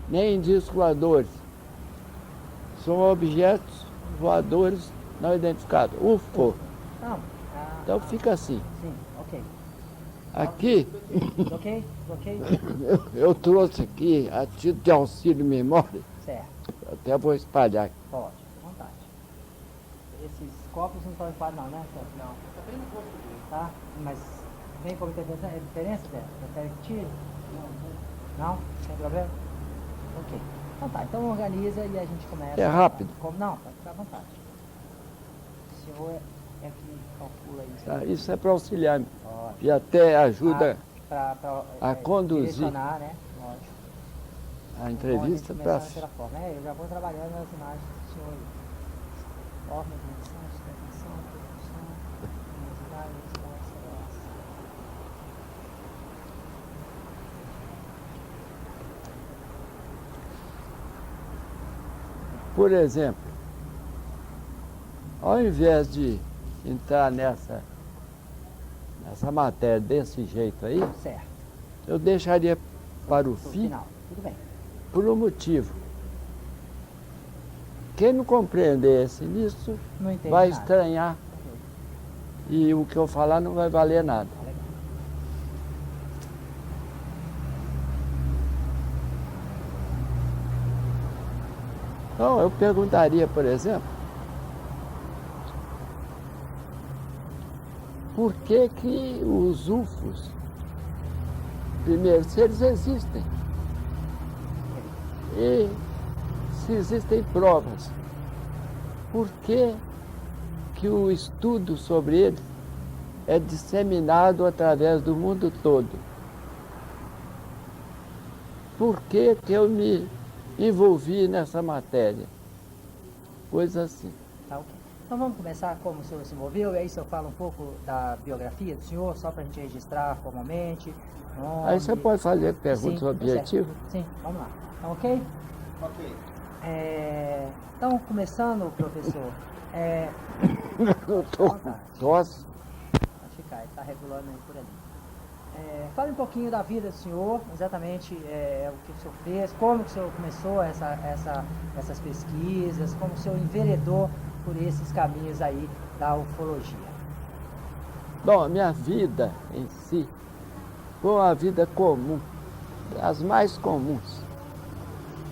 Nem discos voadores. São objetos voadores não identificados. UFO. Não. Então fica assim. Sim, ok. Aqui, Ok? eu trouxe aqui, a título de auxílio de memória, Certo. até vou espalhar aqui. Pode, à vontade. Esses copos não estão enquadrados não, né? Não. Tá bem no corpo dele. Tá? Mas vem como diferença dela? Prefere que tire? Não? Sem problema? Ok. Então tá, então organiza e a gente começa. É rápido. Não, pode ficar à vontade. O senhor é que calcula isso. Tá? Isso é para auxiliar Pode. e até ajuda a conduzir direcionar, né? Lógico. a entrevista para... para... forma. Eu já vou trabalhando nas imagens do senhor aí. Forma, dimensão, sustentação, produção, luminosidade, aceleração. Por exemplo, ao invés de entrar nessa matéria desse jeito aí, Certo. eu deixaria para o fim, Final. Tudo bem. por um motivo. Quem não compreender esse início Não entende vai nada. estranhar e o que eu falar não vai valer nada. Legal. Então eu perguntaria, por exemplo, por que que os UFOs, primeiro, se eles existem, e se existem provas, por que que o estudo sobre eles é disseminado através do mundo todo? Por que que eu me envolvi nessa matéria? Coisa assim. Tá, ok. Então vamos começar como o senhor se envolveu, e aí o senhor fala um pouco da biografia do senhor, só para a gente registrar formalmente. Nome. Aí você pode fazer perguntas Sim, objetivas? certo. Sim, vamos lá. Então, ok? Ok. Então, começando, professor, Eu tô com tosse. pode ficar, ele está regulando aí por ali. Fale um pouquinho da vida do senhor, exatamente o que o senhor fez, como que o senhor começou essas pesquisas, como o senhor enveredou por esses caminhos aí da ufologia. Bom, a minha vida em si foi uma vida comum, das mais comuns.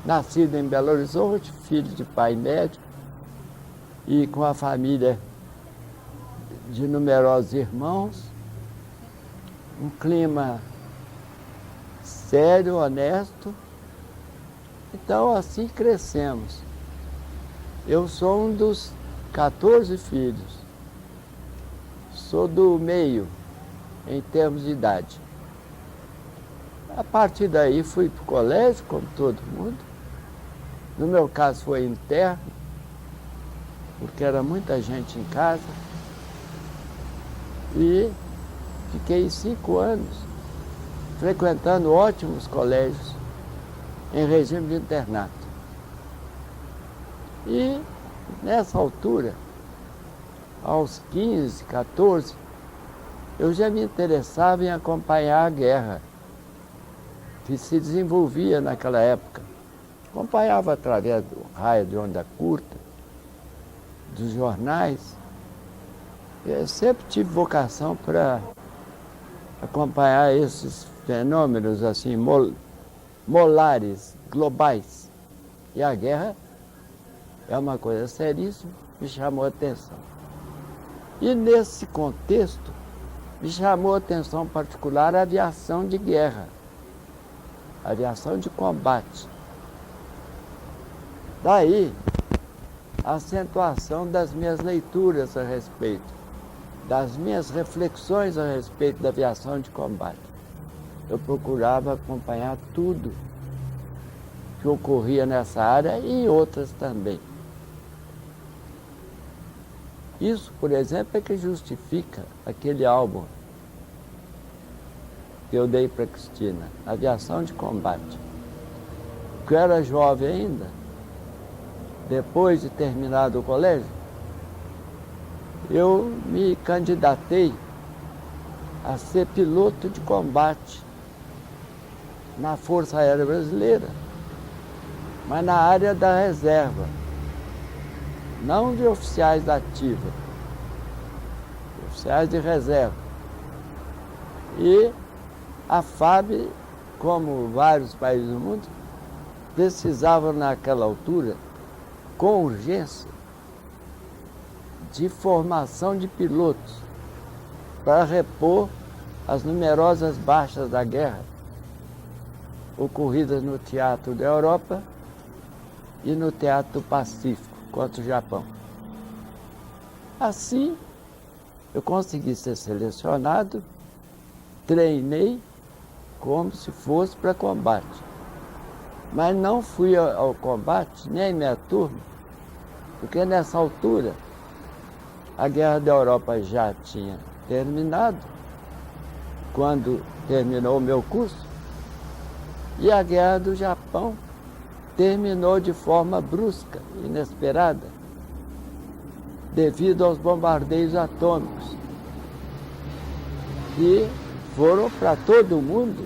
Nascido em Belo Horizonte, filho de pai médico e com a família de numerosos irmãos, um clima sério, honesto. Então assim crescemos. Eu sou um dos 14 filhos. Sou do meio, em termos de idade. A partir daí fui para o colégio, como todo mundo. No meu caso foi interno, porque era muita gente em casa. E fiquei 5 anos frequentando ótimos colégios em regime de internato. E nessa altura, aos 15, 14, eu já me interessava em acompanhar a guerra que se desenvolvia naquela época. Acompanhava através do raio de onda curta, dos jornais. Eu sempre tive vocação para acompanhar esses fenômenos assim, molares, globais. E a guerra é uma coisa seríssima, me chamou a atenção. E nesse contexto, me chamou a atenção em particular a aviação de guerra, a aviação de combate. Daí, a acentuação das minhas leituras a respeito, das minhas reflexões a respeito da aviação de combate. Eu procurava acompanhar tudo que ocorria nessa área e em outras também. Isso, por exemplo, é que justifica aquele álbum que eu dei para a Cristina, Aviação de Combate. Porque eu era jovem ainda, depois de terminado o colégio, eu me candidatei a ser piloto de combate na Força Aérea Brasileira, mas na área da reserva, não de oficiais da ativa, oficiais de reserva. E a FAB, como vários países do mundo, precisavam naquela altura, com urgência, de formação de pilotos para repor as numerosas baixas da guerra ocorridas no Teatro da Europa e no Teatro do Pacífico contra o Japão. Assim, eu consegui ser selecionado, treinei como se fosse para combate. Mas não fui ao combate, nem minha turma, porque nessa altura a Guerra da Europa já tinha terminado, quando terminou o meu curso, e a Guerra do Japão terminou de forma brusca, inesperada, devido aos bombardeios atômicos, que foram para todo mundo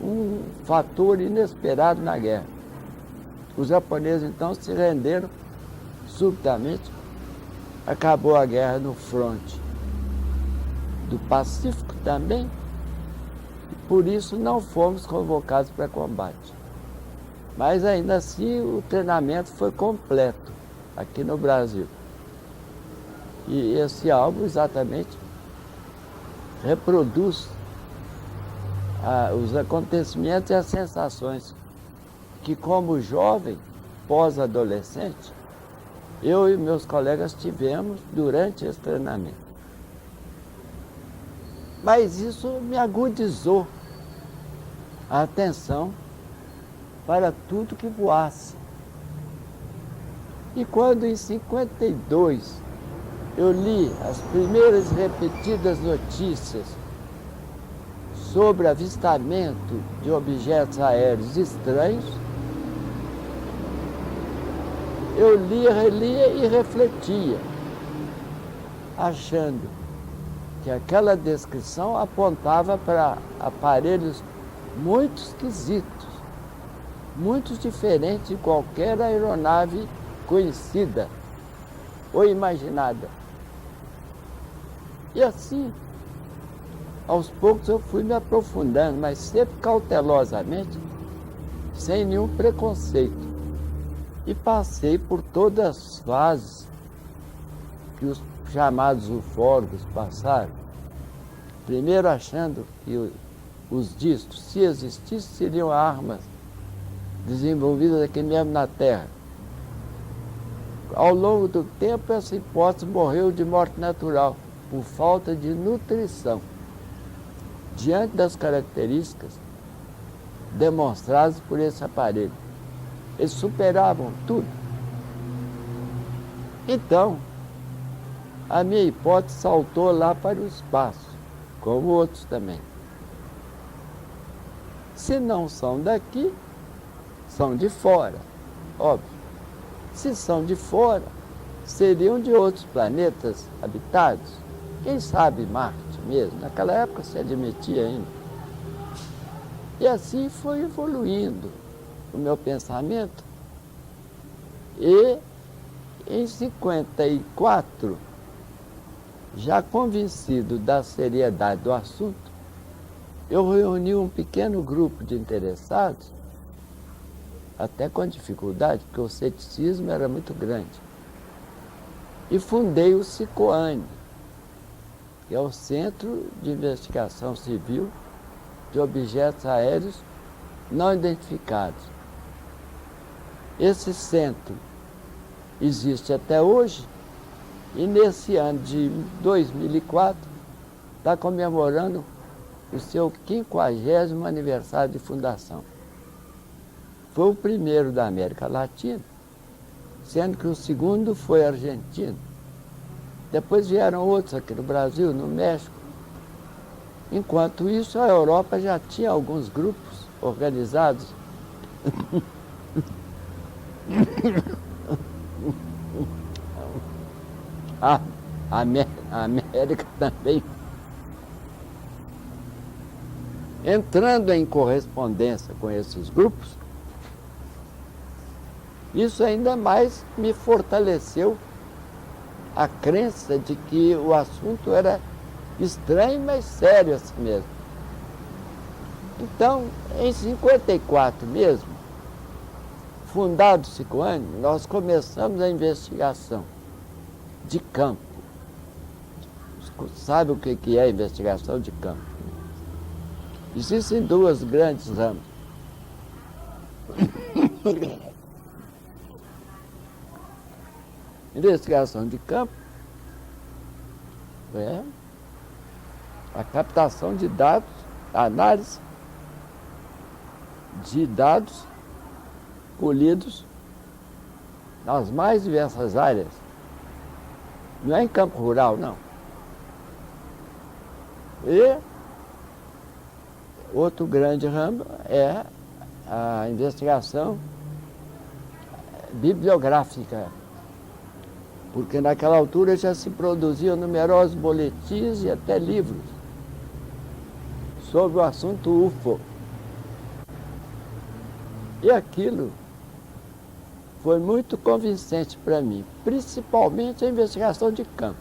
um fator inesperado na guerra. Os japoneses então se renderam subitamente, acabou a guerra no fronte do Pacífico também, e por isso não fomos convocados para combate. Mas ainda assim o treinamento foi completo aqui no Brasil. E esse álbum exatamente reproduz os acontecimentos e as sensações que, como jovem, pós-adolescente, eu e meus colegas tivemos durante esse treinamento. Mas isso me agudizou a atenção para tudo que voasse. E quando em 52 eu li as primeiras repetidas notícias sobre avistamento de objetos aéreos estranhos, eu lia, relia e refletia, achando que aquela descrição apontava para aparelhos muito esquisitos, muito diferentes de qualquer aeronave conhecida ou imaginada. E assim, aos poucos eu fui me aprofundando, mas sempre cautelosamente, sem nenhum preconceito. E passei por todas as fases que os chamados ufólogos passaram. Primeiro achando que os discos, se existissem, seriam armas desenvolvidas aqui mesmo na Terra. Ao longo do tempo, essa hipótese morreu de morte natural, por falta de nutrição, diante das características demonstradas por esse aparelho. Eles superavam tudo. Então, a minha hipótese saltou lá para o espaço, como outros também. Se não são daqui, são de fora, óbvio. Se são de fora, seriam de outros planetas habitados. Quem sabe Marte mesmo? Naquela época se admitia ainda. E assim foi evoluindo o meu pensamento. E em 54, já convencido da seriedade do assunto, eu reuni um pequeno grupo de interessados, até com dificuldade, porque o ceticismo era muito grande. E fundei o CICOANE, que é o Centro de Investigação Civil de Objetos Aéreos Não Identificados. Esse centro existe até hoje e nesse ano de 2004 está comemorando o seu 50º aniversário de fundação. Foi o primeiro da América Latina sendo que o segundo foi argentino. Depois vieram outros aqui no Brasil, no México. Enquanto isso, a Europa já tinha alguns grupos organizados. A América também. Entrando em correspondência com esses grupos, isso ainda mais me fortaleceu a crença de que o assunto era estranho, mas sério assim mesmo. Então, em 54 mesmo, fundado o Sicoane, nós começamos a investigação de campo. Sabe o que é a investigação de campo? Existem duas grandes ramas. Investigação de campo é a captação de dados, a análise de dados colhidos nas mais diversas áreas. Não é em campo rural, não. E outro grande ramo é a investigação bibliográfica, porque naquela altura já se produziam numerosos boletins e até livros sobre o assunto UFO. E aquilo foi muito convincente para mim, principalmente a investigação de campo,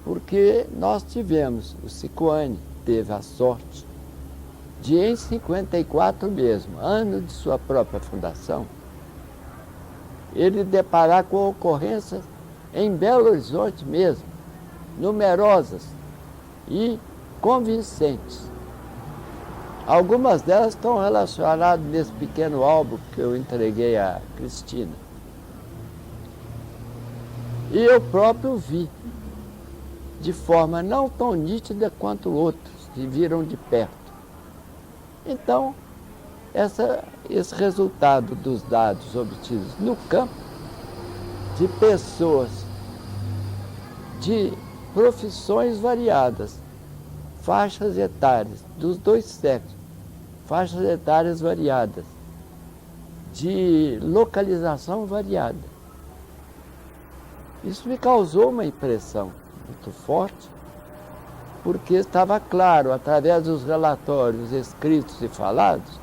porque nós tivemos, o Sicoane teve a sorte de, em 54 mesmo, ano de sua própria fundação, ele deparar com ocorrências em Belo Horizonte mesmo, numerosas e convincentes. Algumas delas estão relacionadas nesse pequeno álbum que eu entreguei a Cristina. E eu próprio vi, de forma não tão nítida quanto outros que viram de perto. Então, esse resultado dos dados obtidos no campo, de pessoas de profissões variadas, faixas etárias dos dois sexos, faixas etárias variadas, de localização variada. Isso me causou uma impressão muito forte, porque estava claro, através dos relatórios escritos e falados,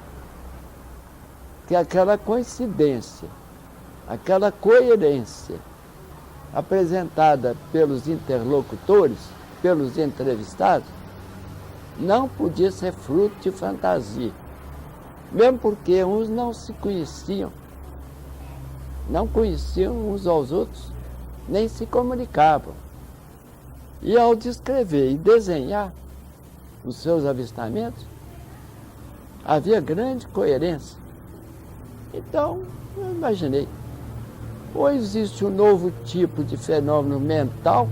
que aquela coincidência, aquela coerência apresentada pelos interlocutores, pelos entrevistados, não podia ser fruto de fantasia, mesmo porque uns não se conheciam, não conheciam uns aos outros, nem se comunicavam. E ao descrever e desenhar os seus avistamentos, havia grande coerência. Então, eu imaginei, ou existe um novo tipo de fenômeno mental,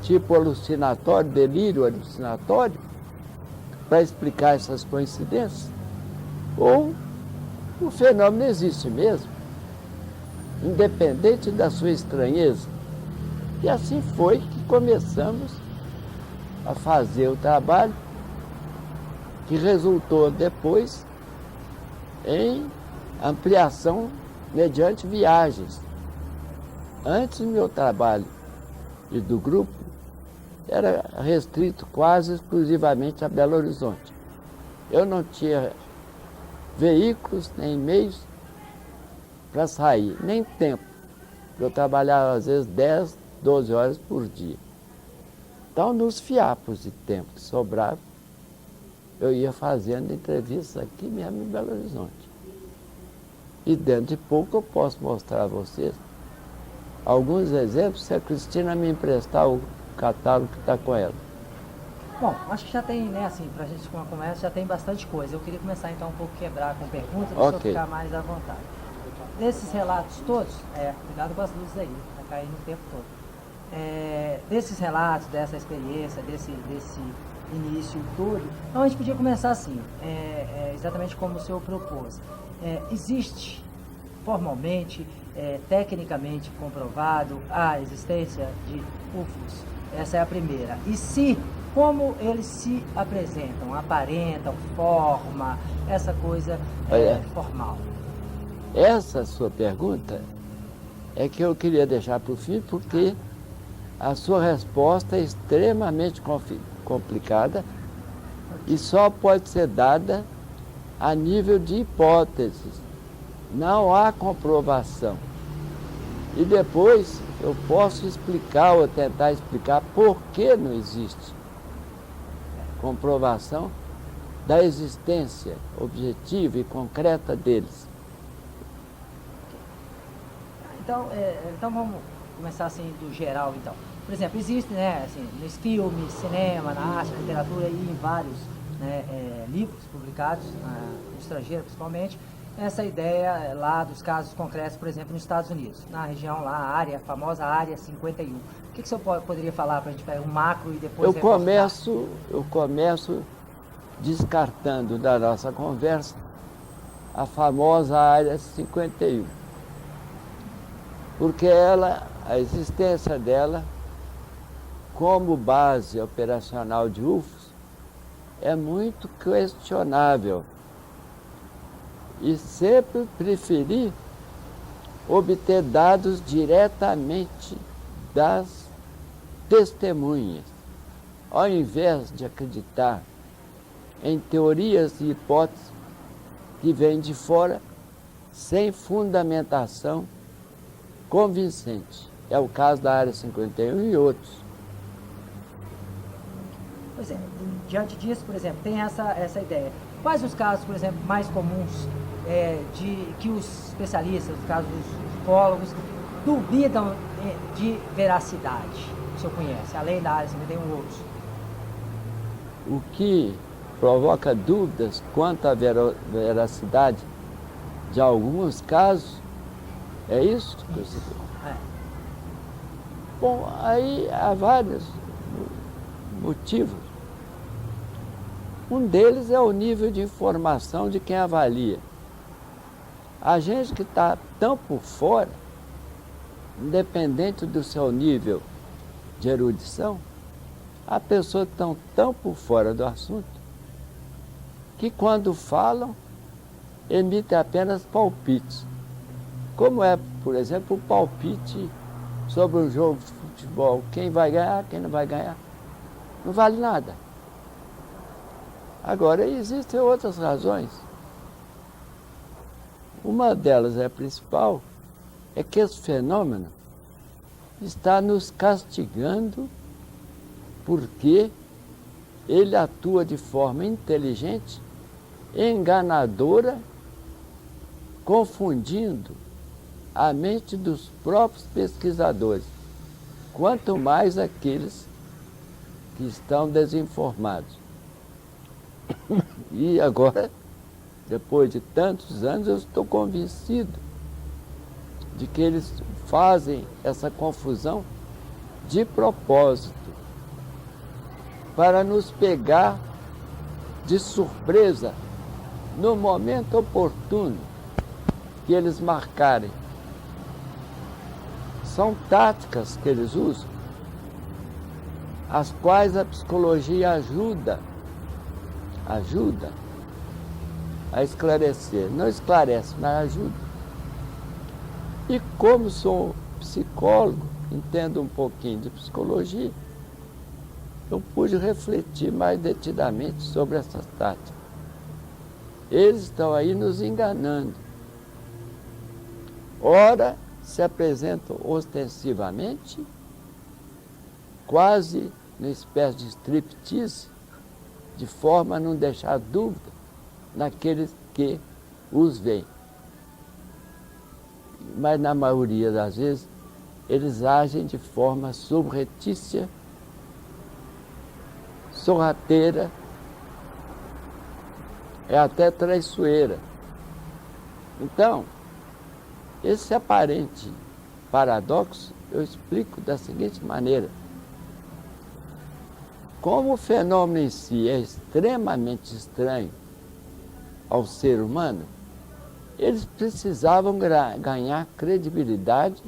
tipo alucinatório, delírio alucinatório, para explicar essas coincidências, ou o fenômeno existe mesmo, independente da sua estranheza. E assim foi que começamos a fazer o trabalho que resultou depois em ampliação mediante viagens. Antes do meu trabalho e do grupo, era restrito quase exclusivamente a Belo Horizonte. Eu não tinha veículos, nem meios para sair, nem tempo. Eu trabalhava às vezes 10, 12 horas por dia. Então, nos fiapos de tempo que sobrava, eu ia fazendo entrevistas aqui mesmo em Belo Horizonte. E dentro de pouco eu posso mostrar a vocês alguns exemplos, se a Cristina me emprestar o catálogo que está com ela. Bom, acho que já tem, né, assim, pra gente com uma conversa, já tem bastante coisa. Eu queria começar então um pouco quebrar com perguntas, para okay. Ficar mais à vontade. Desses relatos todos, cuidado com as luzes aí, vai cair no tempo todo. Desses relatos, dessa experiência, desse início todo, então a gente podia começar assim, exatamente como o senhor propôs. Existe formalmente, tecnicamente comprovado a existência de UFOs? Essa é a primeira. E se, como eles se apresentam, aparentam, forma, essa coisa formal? Essa sua pergunta é que eu queria deixar para o fim, porque a sua resposta é extremamente complicada e só pode ser dada a nível de hipóteses. Não há comprovação. E depois eu posso explicar ou tentar explicar por que não existe comprovação da existência objetiva e concreta deles. Então vamos começar assim do geral então. Por exemplo, existe, né, assim, nos filmes, cinema, na arte, na literatura e em vários livros publicados no estrangeiro principalmente, essa ideia lá dos casos concretos, por exemplo, nos Estados Unidos, na região lá, a famosa Área 51. O que o senhor poderia falar para a gente pegar um macro e depois eu começo descartando da nossa conversa a famosa Área 51. Porque a existência dela, como base operacional de UFOs, é muito questionável. E sempre preferi obter dados diretamente das testemunhas, ao invés de acreditar em teorias e hipóteses que vêm de fora sem fundamentação convincente. É o caso da Área 51 e outros. Pois é, diante disso, por exemplo, tem essa ideia. Quais os casos, por exemplo, mais comuns que os especialistas, no caso dos ufólogos, duvidam de veracidade? O senhor conhece, além da Área 51 outros? O que provoca dúvidas quanto à veracidade de alguns casos, é isso que você diz? Bom, aí há vários motivos. Um deles é o nível de informação de quem avalia. A gente que está tão por fora, independente do seu nível de erudição, há pessoas que estão tão por fora do assunto, que quando falam, emitem apenas palpites. Como é, por exemplo, o palpite sobre um jogo de futebol. Quem vai ganhar, quem não vai ganhar. Não vale nada. Agora, existem outras razões. Uma delas, a principal, é que esse fenômeno está nos castigando porque ele atua de forma inteligente, enganadora, confundindo a mente dos próprios pesquisadores, quanto mais aqueles que estão desinformados. E agora, depois de tantos anos, eu estou convencido de que eles fazem essa confusão de propósito, para nos pegar de surpresa no momento oportuno que eles marcarem. São táticas que eles usam, as quais a psicologia ajuda a esclarecer. Não esclarece, mas ajuda. E como sou psicólogo, entendo um pouquinho de psicologia, eu pude refletir mais detidamente sobre essas táticas. Eles estão aí nos enganando. Ora, se apresentam ostensivamente, quase numa espécie de striptease, de forma a não deixar dúvida naqueles que os veem. Mas na maioria das vezes, eles agem de forma subreptícia, sorrateira, até traiçoeira. Então, esse aparente paradoxo eu explico da seguinte maneira. Como o fenômeno em si é extremamente estranho ao ser humano, Eles precisavam ganhar credibilidade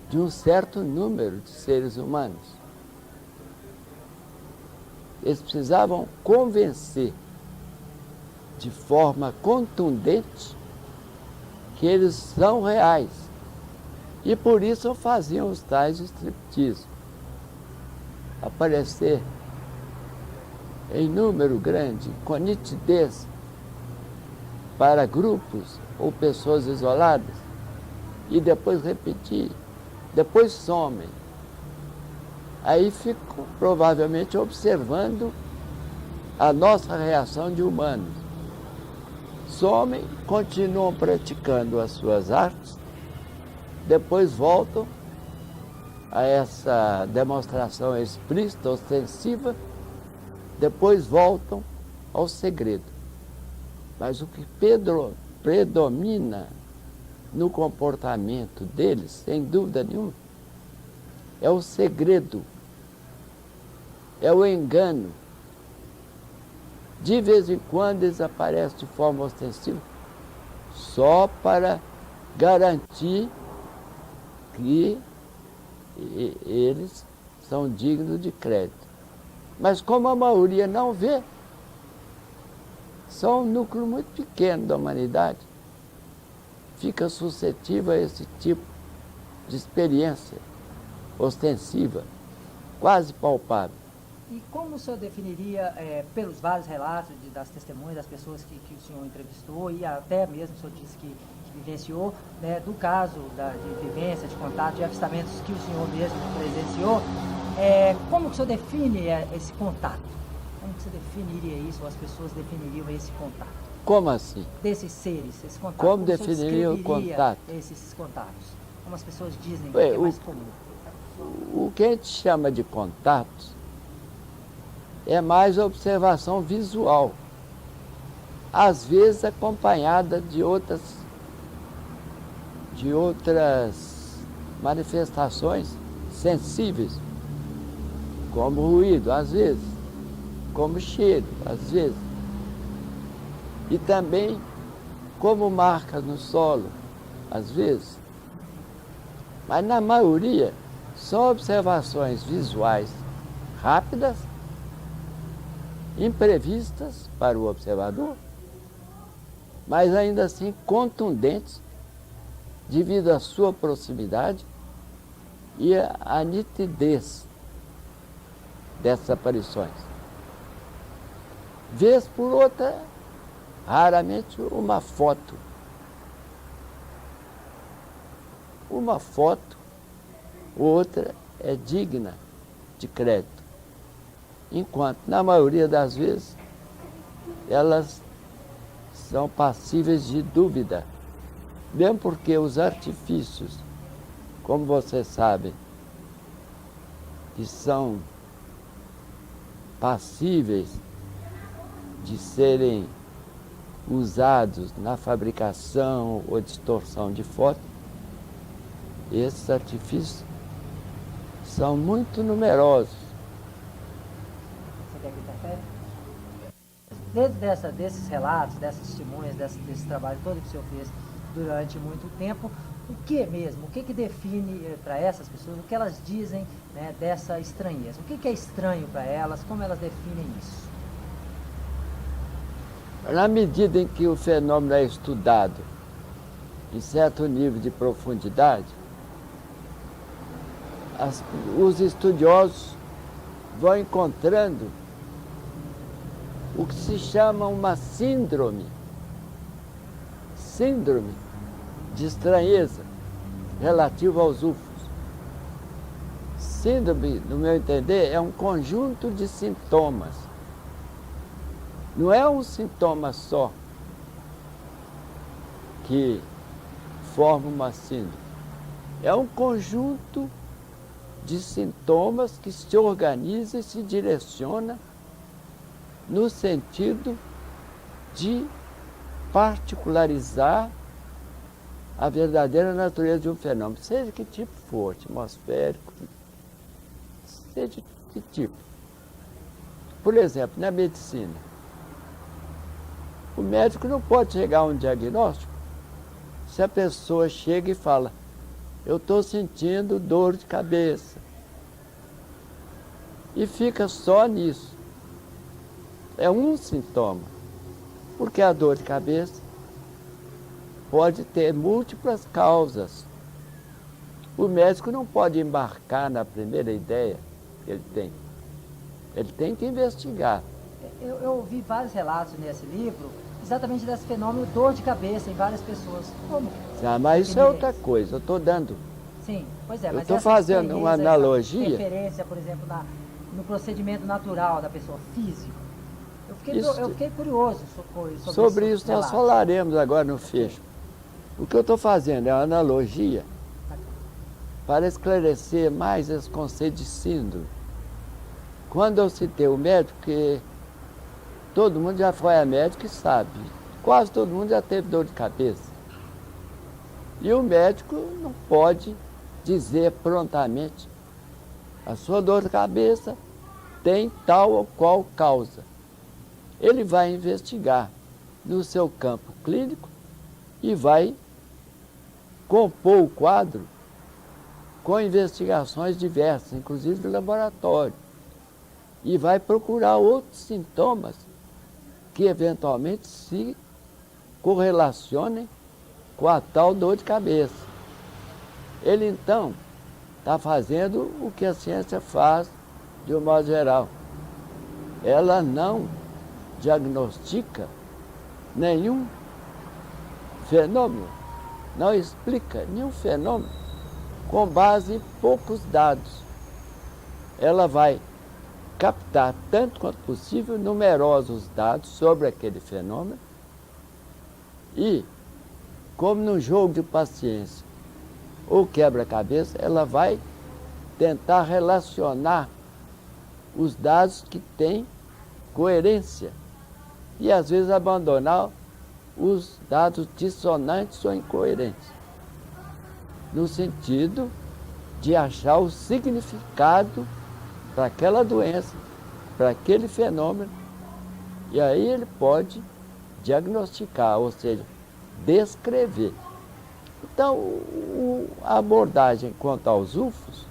de um certo número de seres humanos. Eles precisavam convencer de forma contundente que eles são reais. E por isso faziam os tais striptease. Aparecer em número grande, com nitidez, para grupos ou pessoas isoladas, e depois repetir, depois somem. Aí ficam provavelmente observando a nossa reação de humanos. Somem, continuam praticando as suas artes, depois voltam a essa demonstração explícita, ostensiva, depois voltam ao segredo. Mas o que predomina no comportamento deles, sem dúvida nenhuma, é o segredo, é o engano. De vez em quando eles aparecem de forma ostensiva, só para garantir que eles são dignos de crédito. Mas como a maioria não vê, só um núcleo muito pequeno da humanidade fica suscetível a esse tipo de experiência ostensiva, quase palpável. E como o senhor definiria, pelos vários relatos das testemunhas, das pessoas que o senhor entrevistou, e até mesmo o senhor disse que vivenciou, né, do caso de vivência, de contato, de avistamentos que o senhor mesmo presenciou, como que o senhor define esse contato? Como que você definiria isso, ou as pessoas definiriam esse contato? Como assim? Desses seres, esse contato. Como definiria o contato? Esses contatos. Como as pessoas dizem que é mais comum. O que a gente chama de contatos é mais observação visual, às vezes acompanhada de outras manifestações sensíveis, como ruído, às vezes, como cheiro, às vezes, e também como marcas no solo, às vezes. Mas na maioria são observações visuais rápidas, imprevistas para o observador, mas ainda assim contundentes devido à sua proximidade e à nitidez dessas aparições. Vez por outra, raramente uma foto. Uma foto, outra é digna de crédito. Enquanto, na maioria das vezes, elas são passíveis de dúvida. Mesmo porque os artifícios, como vocês sabem, que são passíveis de serem usados na fabricação ou distorção de foto, esses artifícios são muito numerosos. Você quer que interfere? Dentro desses relatos, dessas testemunhas, desse trabalho todo que o senhor fez durante muito tempo, o que mesmo? O que define para essas pessoas, o que elas dizem, né, dessa estranheza? O que é estranho para elas? Como elas definem isso? Na medida em que o fenômeno é estudado em certo nível de profundidade, os estudiosos vão encontrando o que se chama uma síndrome de estranheza relativa aos UFOs. Síndrome, no meu entender, é um conjunto de sintomas. Não é um sintoma só que forma uma síndrome. É um conjunto de sintomas que se organiza e se direciona no sentido de particularizar a verdadeira natureza de um fenômeno, seja que tipo for, atmosférico, seja de que tipo. Por exemplo, na medicina, O médico não pode chegar a um diagnóstico se a pessoa chega e fala, eu estou sentindo dor de cabeça. E fica só nisso. É um sintoma. Porque a dor de cabeça pode ter múltiplas causas. O médico não pode embarcar na primeira ideia que ele tem. Ele tem que investigar. Eu vi vários relatos nesse livro, exatamente desse fenômeno dor de cabeça em várias pessoas. Como? Mas isso é outra coisa, eu estou dando. Sim, pois é, Eu mas estou essa fazendo uma experiência, analogia. essa referência, por exemplo, no procedimento natural da pessoa, físico. Eu fiquei curioso sobre isso nós falaremos agora no fecho. O que eu estou fazendo é uma analogia para esclarecer mais esse conceito de síndrome. Quando eu citei o médico, que todo mundo já foi a médico e sabe, quase todo mundo já teve dor de cabeça. E o médico não pode dizer prontamente, a sua dor de cabeça tem tal ou qual causa. Ele vai investigar no seu campo clínico e vai compor o quadro com investigações diversas, inclusive de laboratório. E vai procurar outros sintomas que eventualmente se correlacionem com a tal dor de cabeça. Ele então está fazendo o que a ciência faz de um modo geral. Ela não diagnostica nenhum fenômeno, não explica nenhum fenômeno com base em poucos dados. Ela vai captar, tanto quanto possível, numerosos dados sobre aquele fenômeno e, como no jogo de paciência ou quebra-cabeça, ela vai tentar relacionar os dados que têm coerência e, às vezes, abandonar os dados dissonantes ou incoerentes, no sentido de achar o significado para aquela doença, para aquele fenômeno, e aí ele pode diagnosticar, ou seja, descrever. Então, a abordagem quanto aos UFOs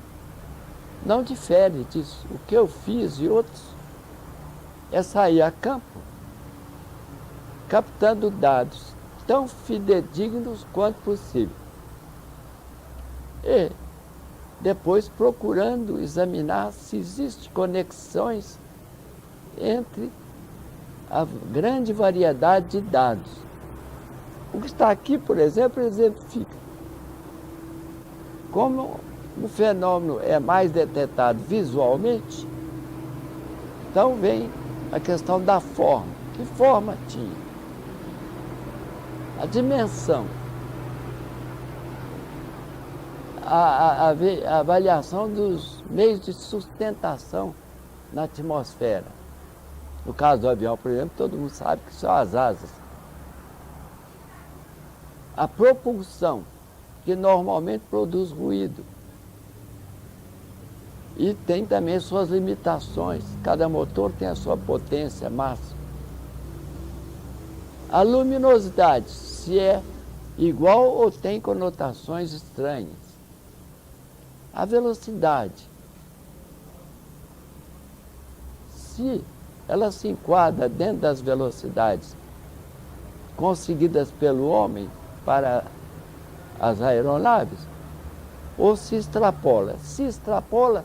não difere disso. O que eu fiz e outros é sair a campo, captando dados tão fidedignos quanto possível. E depois procurando examinar se existem conexões entre a grande variedade de dados. O que está aqui, por exemplo, exemplifica. Como o fenômeno é mais detectado visualmente, então vem a questão da forma. Que forma tinha? A dimensão. A avaliação dos meios de sustentação na atmosfera. No caso do avião, por exemplo, todo mundo sabe que são as asas. A propulsão, que normalmente produz ruído. E tem também suas limitações. Cada motor tem a sua potência máxima. A luminosidade, se é igual ou tem conotações estranhas. A velocidade, se ela se enquadra dentro das velocidades conseguidas pelo homem para as aeronaves, ou se extrapola. Se extrapola,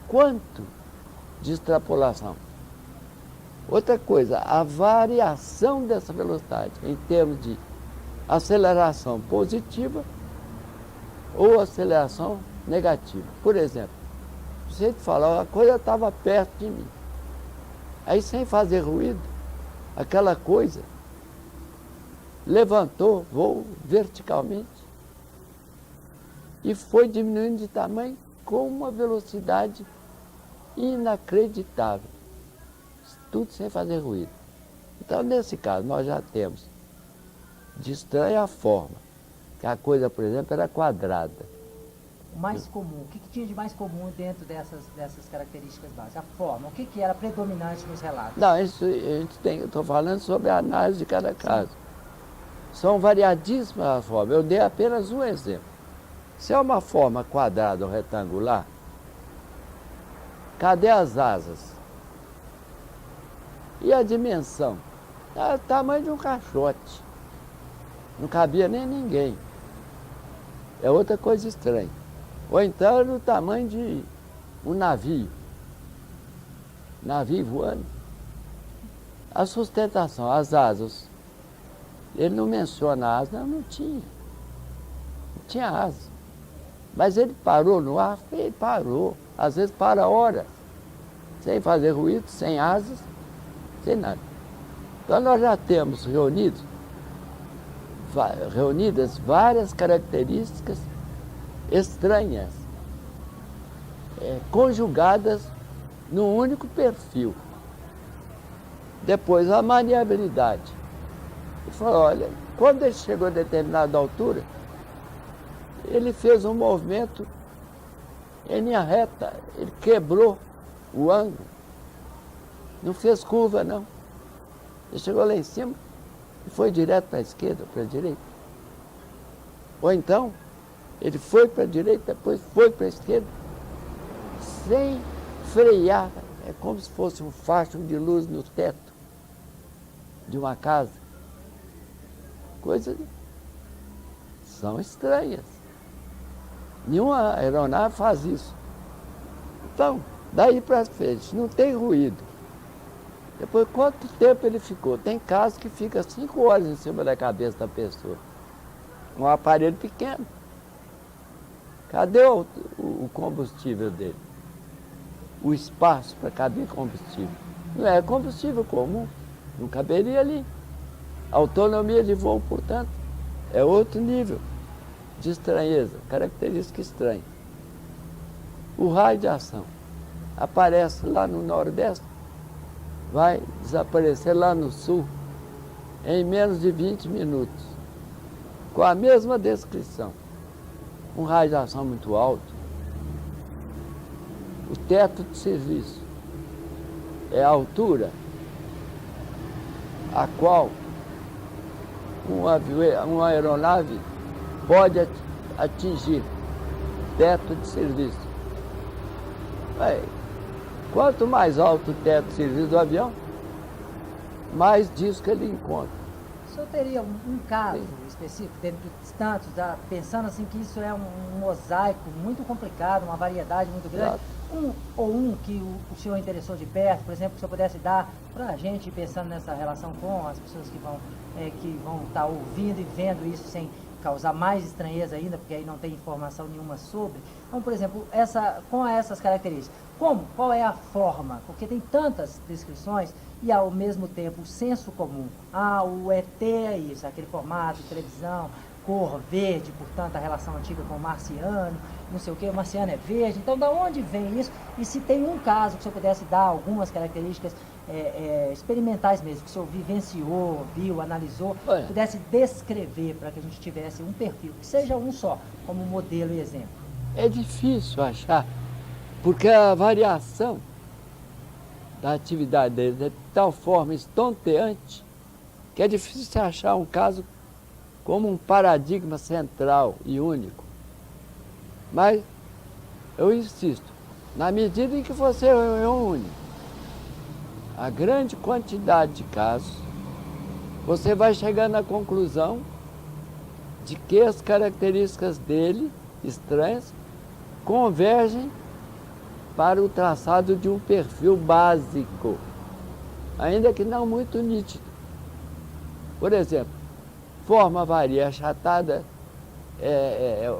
quanto de extrapolação? Outra coisa, a variação dessa velocidade em termos de aceleração positiva ou aceleração negativa. Por exemplo, você fala, a coisa estava perto de mim. Aí, sem fazer ruído, aquela coisa levantou, voou verticalmente e foi diminuindo de tamanho com uma velocidade inacreditável. Tudo sem fazer ruído. Então, nesse caso, nós já temos de estranha forma, que a coisa, por exemplo, era quadrada. o mais comum, o que tinha de mais comum dentro dessas características básicas? A forma, o que era predominante nos relatos? Não, isso a gente tem, eu estou falando sobre a análise de cada caso. São variadíssimas as formas. Eu dei apenas um exemplo. Se é uma forma quadrada ou retangular, cadê as asas? E a dimensão? É o tamanho de um caixote. Não cabia nem ninguém. É outra coisa estranha. Ou então era o tamanho de um navio. Navio voando. A sustentação, as asas. Ele não menciona asas, não tinha. Não tinha asas. Mas ele parou no ar, ele parou. Às vezes para horas. Sem fazer ruído, sem asas, sem nada. Então nós já temos reunidas várias características estranhas, conjugadas num único perfil. Depois a maniabilidade. Ele falou, olha, quando ele chegou a determinada altura, ele fez um movimento em linha reta, ele quebrou o ângulo, não fez curva não. Ele chegou lá em cima e foi direto para a esquerda, para a direita. Ou então, ele foi para a direita, depois foi para a esquerda, sem frear. É como se fosse um facho de luz no teto de uma casa. Coisas são estranhas. Nenhuma aeronave faz isso. Então, daí para frente, não tem ruído. Depois, quanto tempo ele ficou? Tem casos que fica 5 horas em cima da cabeça da pessoa. Um aparelho pequeno. Cadê o combustível dele? O espaço para caber combustível. Não é combustível comum, não caberia ali. A autonomia de voo, portanto, é outro nível de estranheza, característica estranha. O raio de ação aparece lá no Nordeste, vai desaparecer lá no Sul em menos de 20 minutos, com a mesma descrição. Um raio de ação muito alto. O teto de serviço é a altura a qual uma aeronave pode atingir. Teto de serviço. Quanto mais alto o teto de serviço do avião, mais disso que ele encontra. O senhor teria um caso específico, dentro dos tantos, pensando assim que isso é um mosaico muito complicado, uma variedade muito grande, um que o senhor interessou de perto, por exemplo, que o senhor pudesse dar para a gente, pensando nessa relação com as pessoas que vão estar ouvindo e vendo isso sem causar mais estranheza ainda, porque aí não tem informação nenhuma sobre. Então, por exemplo, com essas características, qual é a forma? Porque tem tantas descrições e ao mesmo tempo o senso comum. O ET é isso, aquele formato de televisão, cor verde, portanto a relação antiga com o marciano, não sei o que, o marciano é verde. Então, da onde vem isso? E se tem um caso que o senhor pudesse dar algumas características experimentais mesmo, que o senhor vivenciou, viu, analisou, pudesse descrever para que a gente tivesse um perfil, que seja um só, como modelo e exemplo. É difícil achar, porque a variação da atividade deles é de tal forma estonteante que é difícil você achar um caso como um paradigma central e único. Mas eu insisto, na medida em que você reúne a grande quantidade de casos, você vai chegando à conclusão de que as características dele, estranhas, convergem para o traçado de um perfil básico, ainda que não muito nítido. Por exemplo, forma varia, achatada,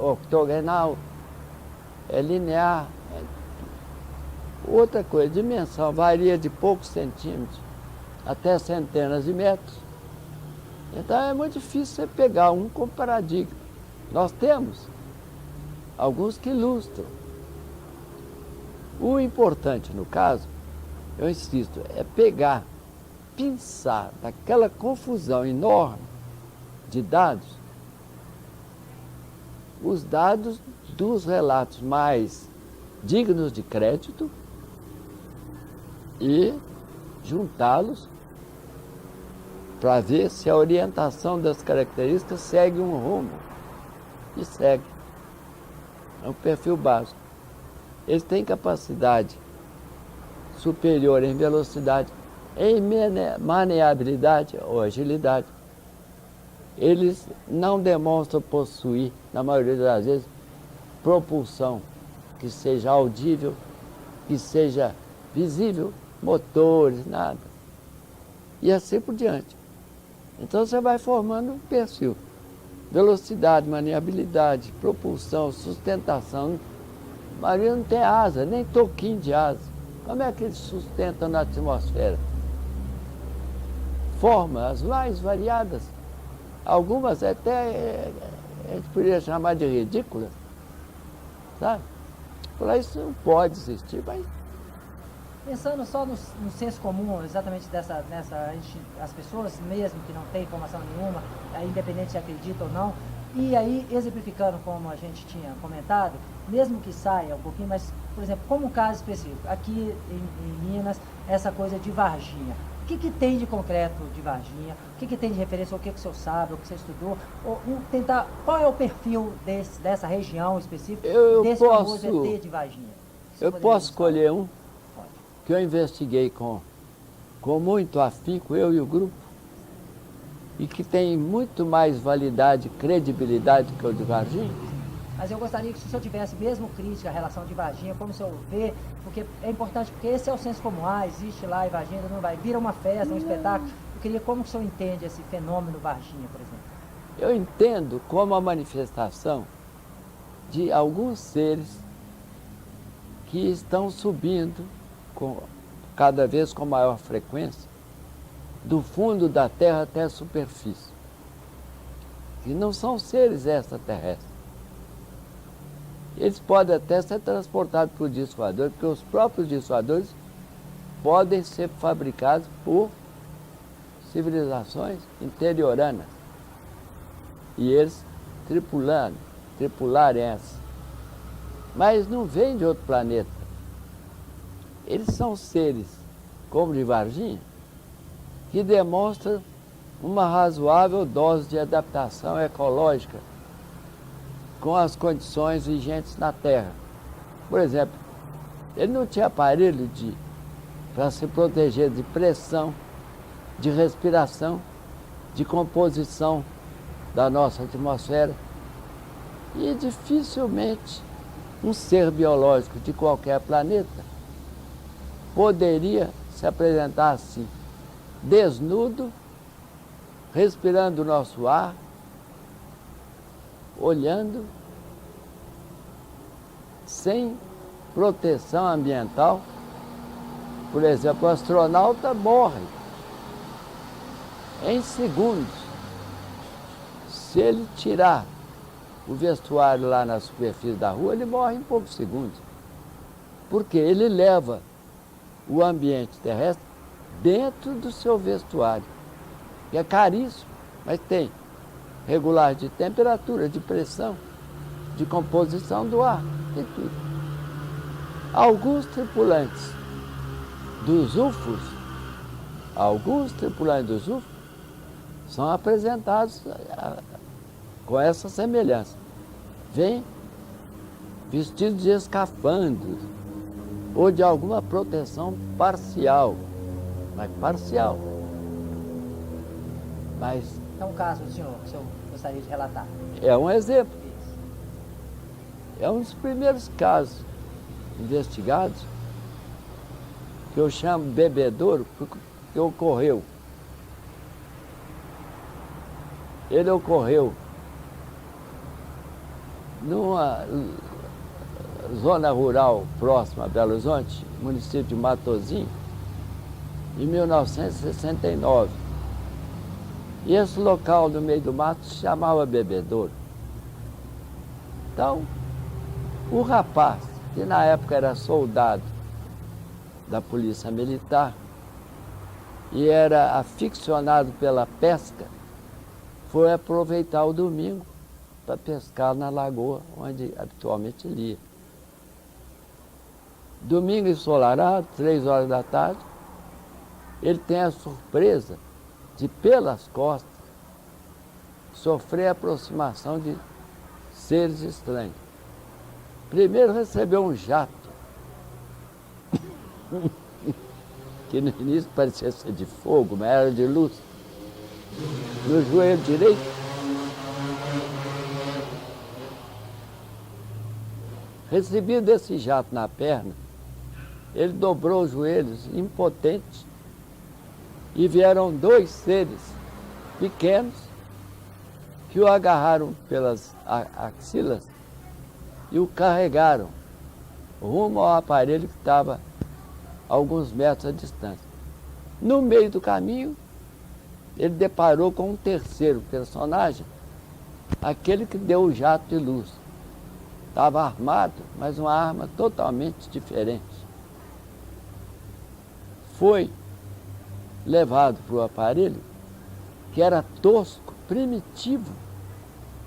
octogonal, linear. Outra coisa, dimensão varia de poucos centímetros até centenas de metros. Então é muito difícil você pegar um como paradigma. Nós temos alguns que ilustram. O importante no caso, eu insisto, é pegar, pinçar daquela confusão enorme de dados os dados dos relatos mais dignos de crédito e juntá-los para ver se a orientação das características segue um rumo. E segue. É um perfil básico. Eles têm capacidade superior em velocidade, em maneabilidade ou agilidade. Eles não demonstram possuir, na maioria das vezes, propulsão que seja audível, que seja visível, motores, nada. E assim por diante. Então você vai formando um perfil. Velocidade, maneabilidade, propulsão, sustentação. A maioria não tem asa, nem toquinho de asa. Como é que eles sustentam na atmosfera? Formas mais variadas. Algumas até a gente poderia chamar de ridículas. Sabe? Por isso não pode existir, mas... Pensando só no senso comum, exatamente as pessoas mesmo que não têm informação nenhuma, independente se acreditam ou não, e aí exemplificando como a gente tinha comentado, mesmo que saia um pouquinho, mas, por exemplo, como um caso específico, aqui em Minas, essa coisa de Varginha. O que tem de concreto de Varginha? O que tem de referência ao que o senhor sabe, o que você estudou? Tentar, qual é o perfil dessa região específica, desse famoso ET de Varginha? Eu posso escolher um que eu investiguei com muito afinco, eu e o grupo, e que tem muito mais validade e credibilidade que o de Varginha. Mas eu gostaria que se o senhor tivesse mesmo crítica à relação de Varginha, como o senhor vê, porque é importante, porque esse é o senso comum, existe lá e Varginha não vai, vira uma festa, um espetáculo. Eu queria como o senhor entende esse fenômeno Varginha, por exemplo? Eu entendo como a manifestação de alguns seres que estão subindo cada vez com maior frequência do fundo da Terra até a superfície. E não são seres extraterrestres. Eles podem até ser transportados por disco voador, porque os próprios discos voadores podem ser fabricados por civilizações interioranas. E eles tripularem essa. Mas não vêm de outro planeta. Eles são seres, como de Varginha, que demonstram uma razoável dose de adaptação ecológica com as condições vigentes na Terra. Por exemplo, ele não tinha aparelho para se proteger de pressão, de respiração, de composição da nossa atmosfera. E dificilmente um ser biológico de qualquer planeta poderia se apresentar assim, desnudo, respirando o nosso ar, olhando, sem proteção ambiental. Por exemplo, o astronauta morre em segundos. Se ele tirar o vestuário lá na superfície da rua, ele morre em poucos segundos. Porque ele leva o ambiente terrestre dentro do seu vestuário, que é caríssimo, mas tem regulagem de temperatura, de pressão, de composição do ar, tem tudo. Alguns tripulantes dos UFOs são apresentados com essa semelhança. Vêm vestidos de escafandros ou de alguma proteção parcial, mas parcial. Mas é um caso, senhor, que o senhor gostaria de relatar. É um exemplo. É um dos primeiros casos investigados que eu chamo bebedouro, porque ocorreu. Ele ocorreu numa zona rural próxima a Belo Horizonte, município de Matozinhos, em 1969. E esse local no meio do mato se chamava Bebedouro. Então, o rapaz, que na época era soldado da Polícia Militar e era aficionado pela pesca, foi aproveitar o domingo para pescar na lagoa onde habitualmente ele ia. Domingo ensolarado, 3 horas da tarde, ele tem a surpresa de, pelas costas, sofrer a aproximação de seres estranhos. Primeiro recebeu um jato, que no início parecia ser de fogo, mas era de luz, no joelho direito. Recebido esse jato na perna, ele dobrou os joelhos, impotente, e vieram 2 seres pequenos que o agarraram pelas axilas e o carregaram rumo ao aparelho que estava a alguns metros à distância. No meio do caminho, ele deparou com um terceiro personagem, aquele que deu o jato de luz. Estava armado, mas uma arma totalmente diferente. Foi levado para o aparelho, que era tosco, primitivo,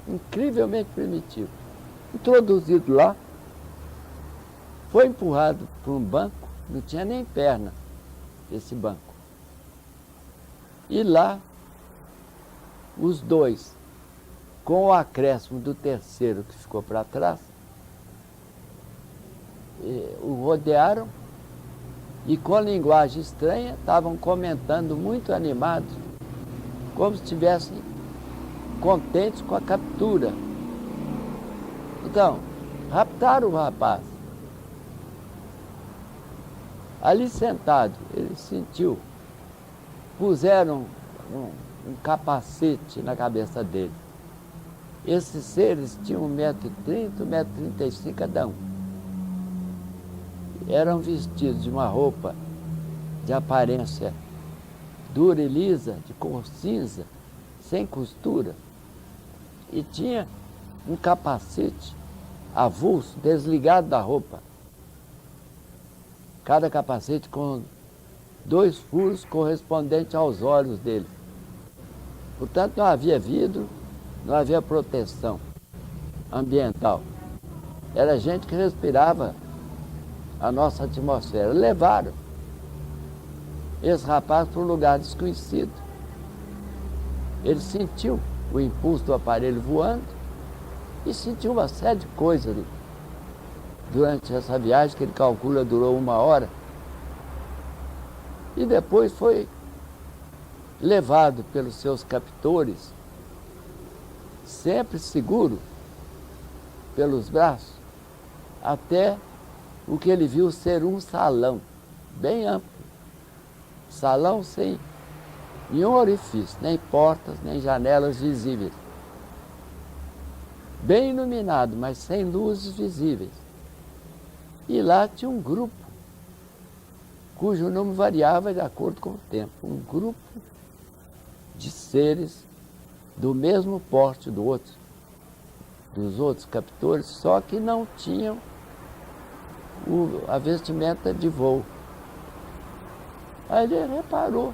incrivelmente primitivo. Introduzido lá, foi empurrado para um banco, não tinha nem perna esse banco. E lá, os 2, com o acréscimo do terceiro que ficou para trás, o rodearam e, com linguagem estranha, estavam comentando muito animados, como se estivessem contentes com a captura. Então, raptaram o rapaz. Ali sentado, ele sentiu, puseram um capacete na cabeça dele. Esses seres tinham 1,30 m, 1,35 m cada um. Eram vestidos de uma roupa de aparência dura e lisa, de cor cinza, sem costura, e tinha um capacete avulso, desligado da roupa. Cada capacete com 2 furos correspondentes aos olhos dele. Portanto, não havia vidro, não havia proteção ambiental. Era gente que respirava a nossa atmosfera. Levaram esse rapaz para um lugar desconhecido. Ele sentiu o impulso do aparelho voando e sentiu uma série de coisas durante essa viagem, que ele calcula durou 1 hora. E depois foi levado pelos seus captores, sempre seguro, pelos braços, até o que ele viu ser um salão, bem amplo. Salão sem nenhum orifício, nem portas, nem janelas visíveis. Bem iluminado, mas sem luzes visíveis. E lá tinha um grupo, cujo número variava de acordo com o tempo. Um grupo de seres do mesmo porte dos outros captores, só que não tinham a vestimenta de voo. Aí ele reparou,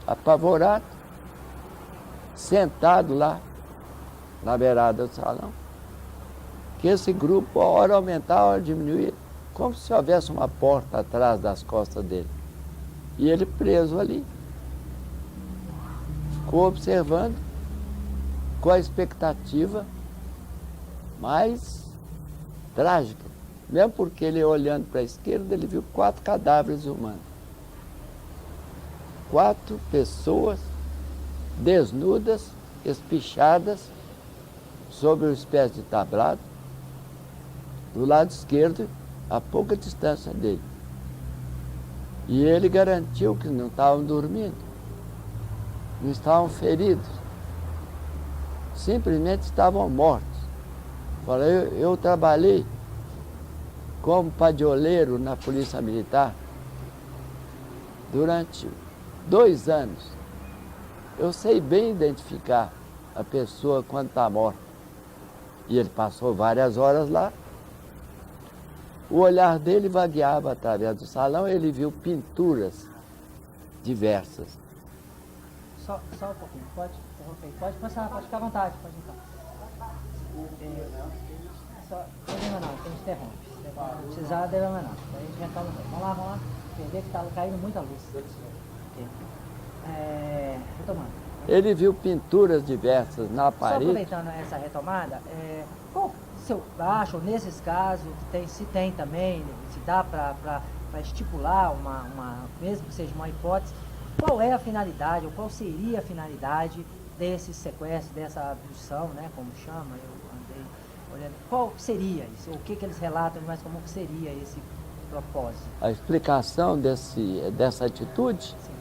apavorado, sentado lá, na beirada do salão, que esse grupo, a hora aumentava, a hora diminuía, como se houvesse uma porta atrás das costas dele. E ele preso ali, ficou observando, com a expectativa mais trágica. Mesmo porque ele, olhando para a esquerda, ele viu 4 cadáveres humanos. 4 pessoas desnudas, espichadas, sobre uma espécie de tablado, do lado esquerdo, a pouca distância dele. E ele garantiu que não estavam dormindo, não estavam feridos, simplesmente estavam mortos. Falou, eu trabalhei como padioleiro na Polícia Militar durante 2 anos. Eu sei bem identificar a pessoa quando está morta. E ele passou várias horas lá. O olhar dele vagueava através do salão, ele viu pinturas diversas. Só um pouquinho, pode interromper, pode passar, pode ficar à vontade, pode entrar. Só, problema não, a gente interrompe. Se não precisar, problema não. Daí a gente retoma. Vamos lá. Entender que está caindo muita luz. Okay. Retomando. Ele viu pinturas diversas na parede. Só aproveitando essa retomada, qual se eu acho, nesses casos, se tem também, se dá para estipular mesmo que seja uma hipótese, qual é a finalidade, ou qual seria a finalidade desse sequestro, dessa abdução, né, como chama, eu andei olhando, qual seria isso, o que eles relatam mais como que seria esse propósito? A explicação dessa atitude? Sim.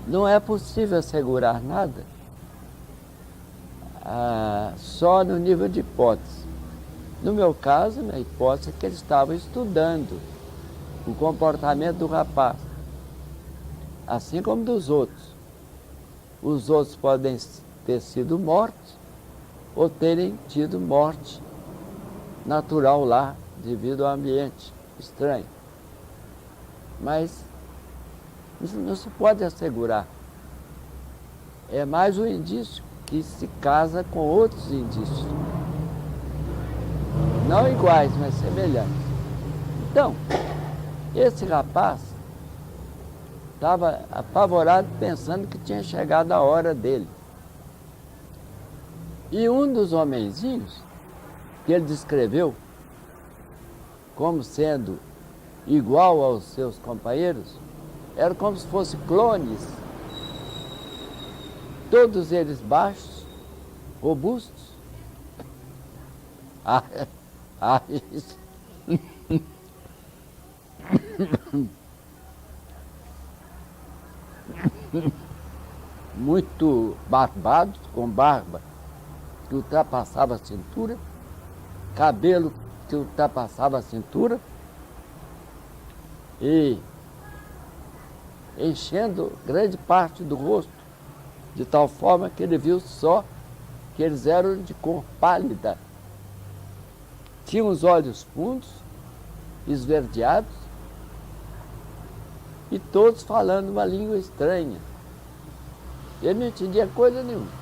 Não é possível assegurar nada, só no nível de hipótese. No meu caso, minha hipótese é que eles estavam estudando o comportamento do rapaz, assim como dos outros. Os outros podem ter sido mortos ou terem tido morte natural lá, devido ao ambiente estranho. Mas não se pode assegurar. É mais um indício que se casa com outros indícios. Não iguais, mas semelhantes. Então, esse rapaz estava apavorado pensando que tinha chegado a hora dele. E um dos homenzinhos que ele descreveu como sendo igual aos seus companheiros, era como se fossem clones, todos eles baixos, robustos. Isso. Muito barbados, com barba que ultrapassava a cintura, cabelo que ultrapassava a cintura e enchendo grande parte do rosto, de tal forma que ele viu só que eles eram de cor pálida. Tinham os olhos fundos, esverdeados, e todos falando uma língua estranha. Ele não entendia coisa nenhuma.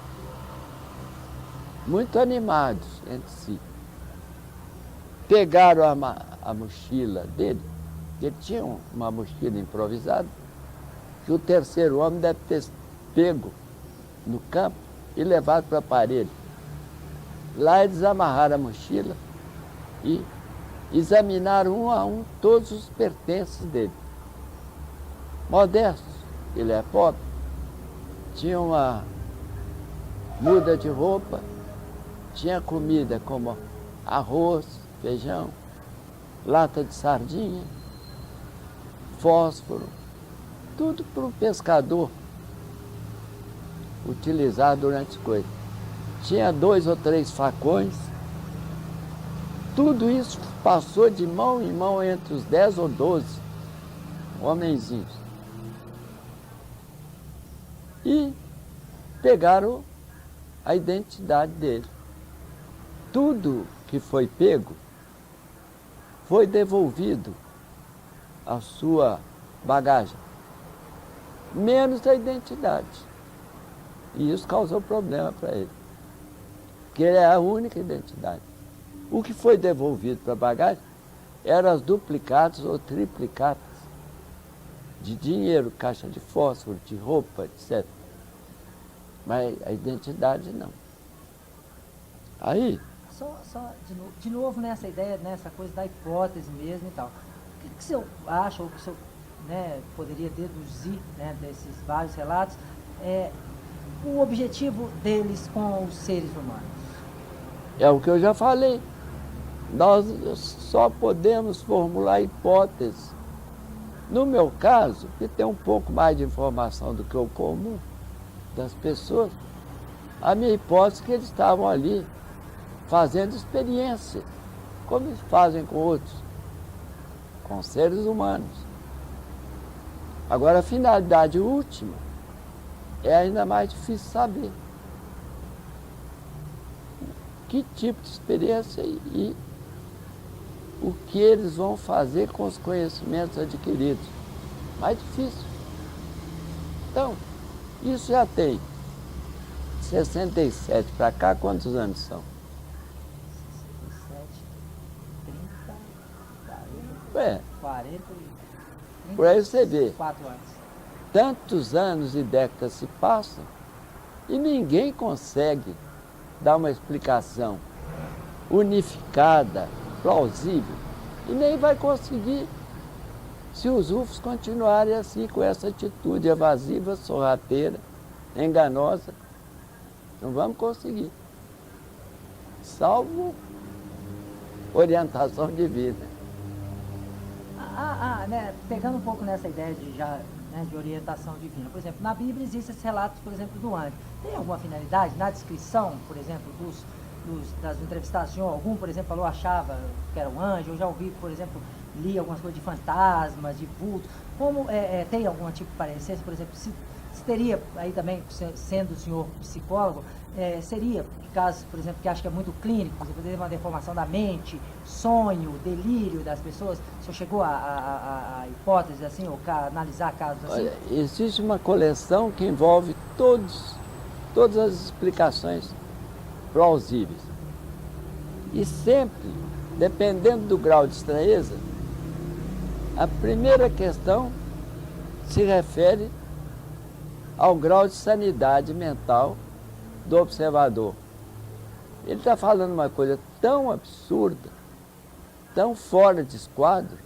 Muito animados entre si. Pegaram a mochila dele, ele tinha uma mochila improvisada, que o terceiro homem deve ter pego no campo e levado para a parede. Lá eles amarraram a mochila e examinaram um a um todos os pertences dele. Modesto, ele é pobre, tinha uma muda de roupa, tinha comida como arroz, feijão, lata de sardinha, fósforo, tudo para o pescador utilizar durante as coisas. Tinha 2 ou 3 facões. Tudo isso passou de mão em mão entre os 10 ou 12 homenzinhos. E pegaram a identidade dele. Tudo que foi pego foi devolvido à sua bagagem, menos a identidade. E isso causou problema para ele, porque ele é a única identidade. O que foi devolvido para a bagagem eram as duplicatas ou triplicatas de dinheiro, caixa de fósforo, de roupa, etc. Mas a identidade não. Aí... Só de novo nessa ideia, nessa coisa da hipótese mesmo e tal. O que o senhor acha, ou que o senhor, né, poderia deduzir, né, desses vários relatos, o objetivo deles com os seres humanos? É o que eu já falei. Nós só podemos formular hipóteses. No meu caso, que tem um pouco mais de informação do que o comum das pessoas, a minha hipótese é que eles estavam ali fazendo experiências, como eles fazem com outros, com seres humanos. Agora, a finalidade última é ainda mais difícil saber. Que tipo de experiência e o que eles vão fazer com os conhecimentos adquiridos. Mais difícil. Então, isso já tem 67 para cá, quantos anos são? É. 40 e... Por aí você vê. 4 anos. Tantos anos e décadas se passam e ninguém consegue dar uma explicação unificada, plausível. E nem vai conseguir se os UFOs continuarem assim, com essa atitude evasiva, sorrateira, enganosa. Não vamos conseguir. Salvo orientação divina. Né, pegando um pouco nessa ideia de orientação divina. Por exemplo, na Bíblia existem esses relatos, por exemplo, do anjo. Tem alguma finalidade na descrição, por exemplo, das entrevistadas? Algum, por exemplo, falou, achava que era um anjo? Eu já ouvi, por exemplo, li algumas coisas de fantasmas, de vultos. Como tem algum tipo de parecência, por exemplo, se teria, aí também, sendo o senhor psicólogo, seria casos, por exemplo, que acho que é muito clínico, por exemplo, uma deformação da mente, sonho, delírio das pessoas, o senhor chegou a hipóteses assim, ou analisar casos assim? Olha, existe uma coleção que envolve todas as explicações plausíveis. E sempre, dependendo do grau de estranheza, a primeira questão se refere ao grau de sanidade mental do observador. Ele está falando uma coisa tão absurda, tão fora de esquadro,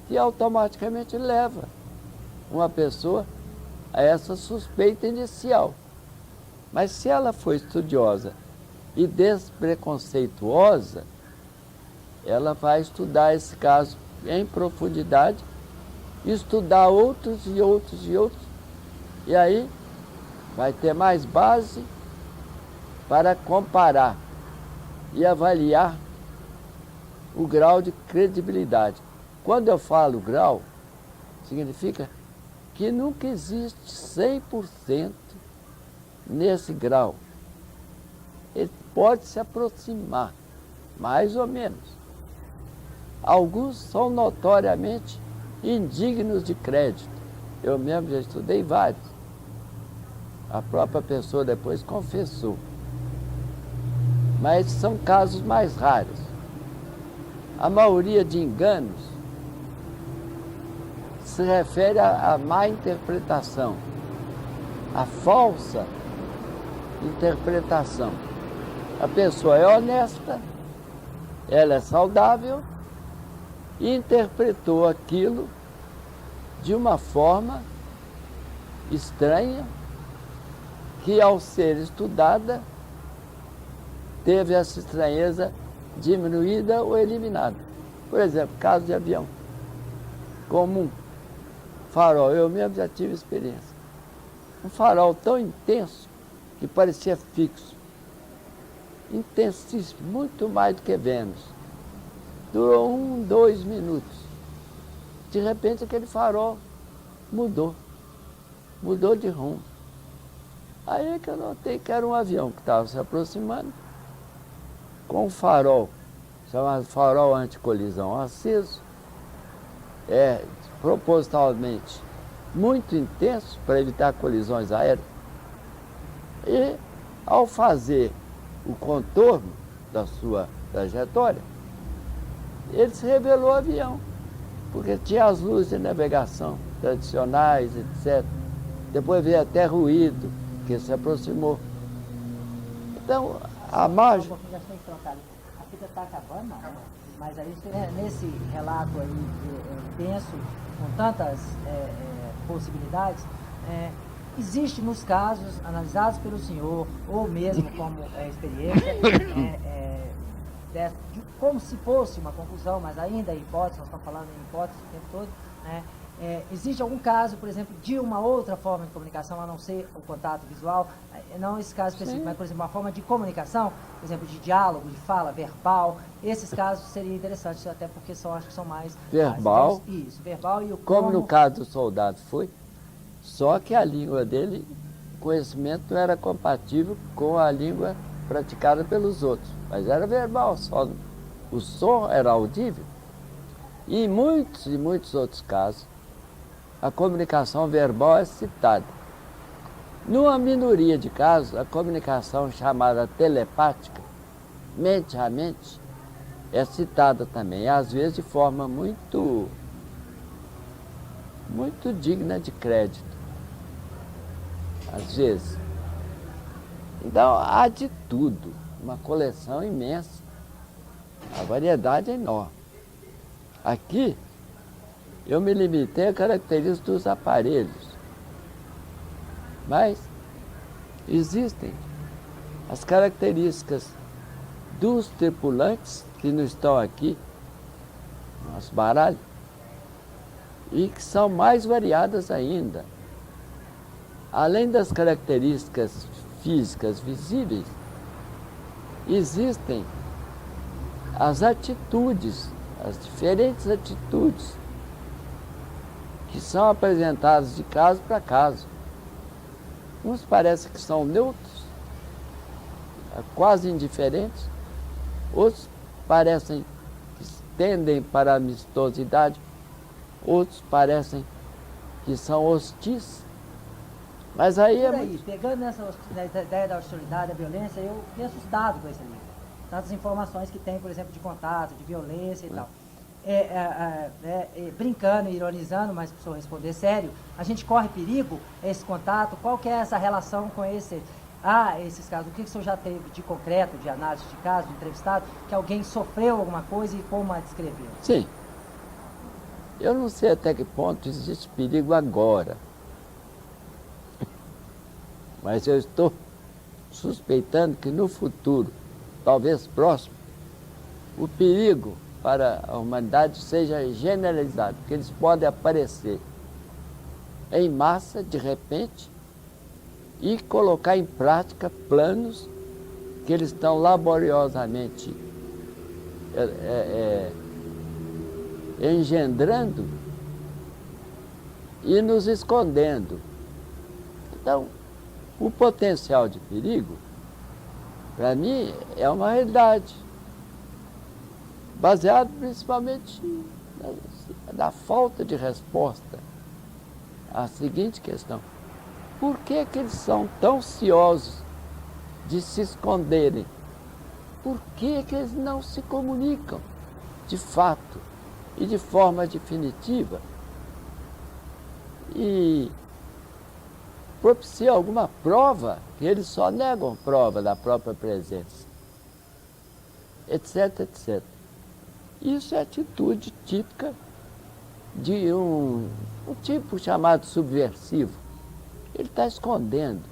que automaticamente leva uma pessoa a essa suspeita inicial. Mas se ela for estudiosa e despreconceituosa, ela vai estudar esse caso em profundidade, estudar outros e outros e outros, e aí vai ter mais base para comparar e avaliar o grau de credibilidade. Quando eu falo grau, significa que nunca existe 100% nesse grau. Ele pode se aproximar, mais ou menos. Alguns são notoriamente indignos de crédito. Eu mesmo já estudei vários. A própria pessoa depois confessou. Mas são casos mais raros. A maioria de enganos se refere à má interpretação, à falsa interpretação. A pessoa é honesta, ela é saudável e interpretou aquilo de uma forma estranha que, ao ser estudada, teve essa estranheza diminuída ou eliminada. Por exemplo, caso de avião comum, farol, eu mesmo já tive experiência. Um farol tão intenso que parecia fixo, intensíssimo, muito mais do que Vênus. Durou 1, 2 minutos. De repente aquele farol mudou de rumo. Aí é que eu notei que era um avião que estava se aproximando, com um farol, chamado farol anticolisão aceso, propositalmente muito intenso para evitar colisões aéreas. E ao fazer o contorno da sua trajetória, ele se revelou avião, porque tinha as luzes de navegação tradicionais, etc. Depois veio até ruído, que se aproximou. Então, a margem... A fita está acabando, não, mas aí nesse relato aí denso, com tantas possibilidades, existe nos casos analisados pelo senhor, ou mesmo como experiência, como se fosse uma conclusão, mas ainda em hipótese, nós estamos falando em hipótese o tempo todo, né? Existe algum caso, por exemplo, de uma outra forma de comunicação, a não ser o contato visual, não esse caso específico, mas, por exemplo, uma forma de comunicação, por exemplo, de diálogo, de fala, verbal, esses casos seriam interessantes, até porque acho que são mais... Verbal. Isso, verbal e o como no caso do soldado foi, só que a língua dele, o conhecimento não era compatível com a língua praticada pelos outros, mas era verbal, só o som era audível. E em muitos outros casos, a comunicação verbal é citada. Numa minoria de casos, a comunicação chamada telepática, mente a mente, é citada também, às vezes de forma muito digna de crédito, às vezes. Então, há de tudo, uma coleção imensa, a variedade é enorme. Aqui, eu me limitei a características dos aparelhos, mas existem as características dos tripulantes que não estão aqui, nosso baralho, e que são mais variadas ainda. Além das características físicas visíveis, existem as atitudes, as diferentes atitudes que são apresentadas de caso para caso. Uns parecem que são neutros, quase indiferentes, outros parecem que tendem para a amistosidade, outros parecem que são hostis. Mas aí é muito... Pegando nessa ideia da hostilidade, da violência, eu fiquei assustado com esse livro. Tantas informações que tem, por exemplo, de contato, de violência e tal. Brincando, ironizando, mas preciso responder sério, a gente corre perigo, esse contato, qual que é essa relação com esses casos? O que o senhor já teve de concreto, de análise de caso, de entrevistado, que alguém sofreu alguma coisa e como a descreveu? Sim. Eu não sei até que ponto existe perigo agora, mas eu estou suspeitando que no futuro, talvez próximo, o perigo para a humanidade seja generalizado, porque eles podem aparecer em massa, de repente, e colocar em prática planos que eles estão laboriosamente engendrando e nos escondendo. Então, o potencial de perigo, para mim, é uma realidade, baseado principalmente na falta de resposta à seguinte questão: por que eles são tão ciosos de se esconderem? Por que eles não se comunicam de fato e de forma definitiva e propiciam alguma prova, que eles só negam prova da própria presença, etc, etc. Isso é atitude típica de um tipo chamado subversivo. Ele está escondendo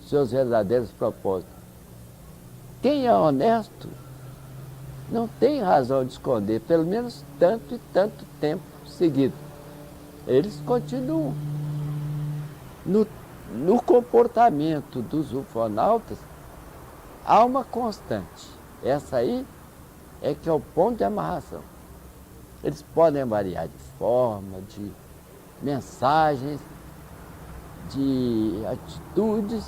seus verdadeiros propósitos. Quem é honesto não tem razão de esconder, pelo menos tanto e tanto tempo seguido. Eles continuam. No comportamento dos ufonautas, há uma constante. Essa aí é que é o ponto de amarração. Eles podem variar de forma, de mensagens, de atitudes,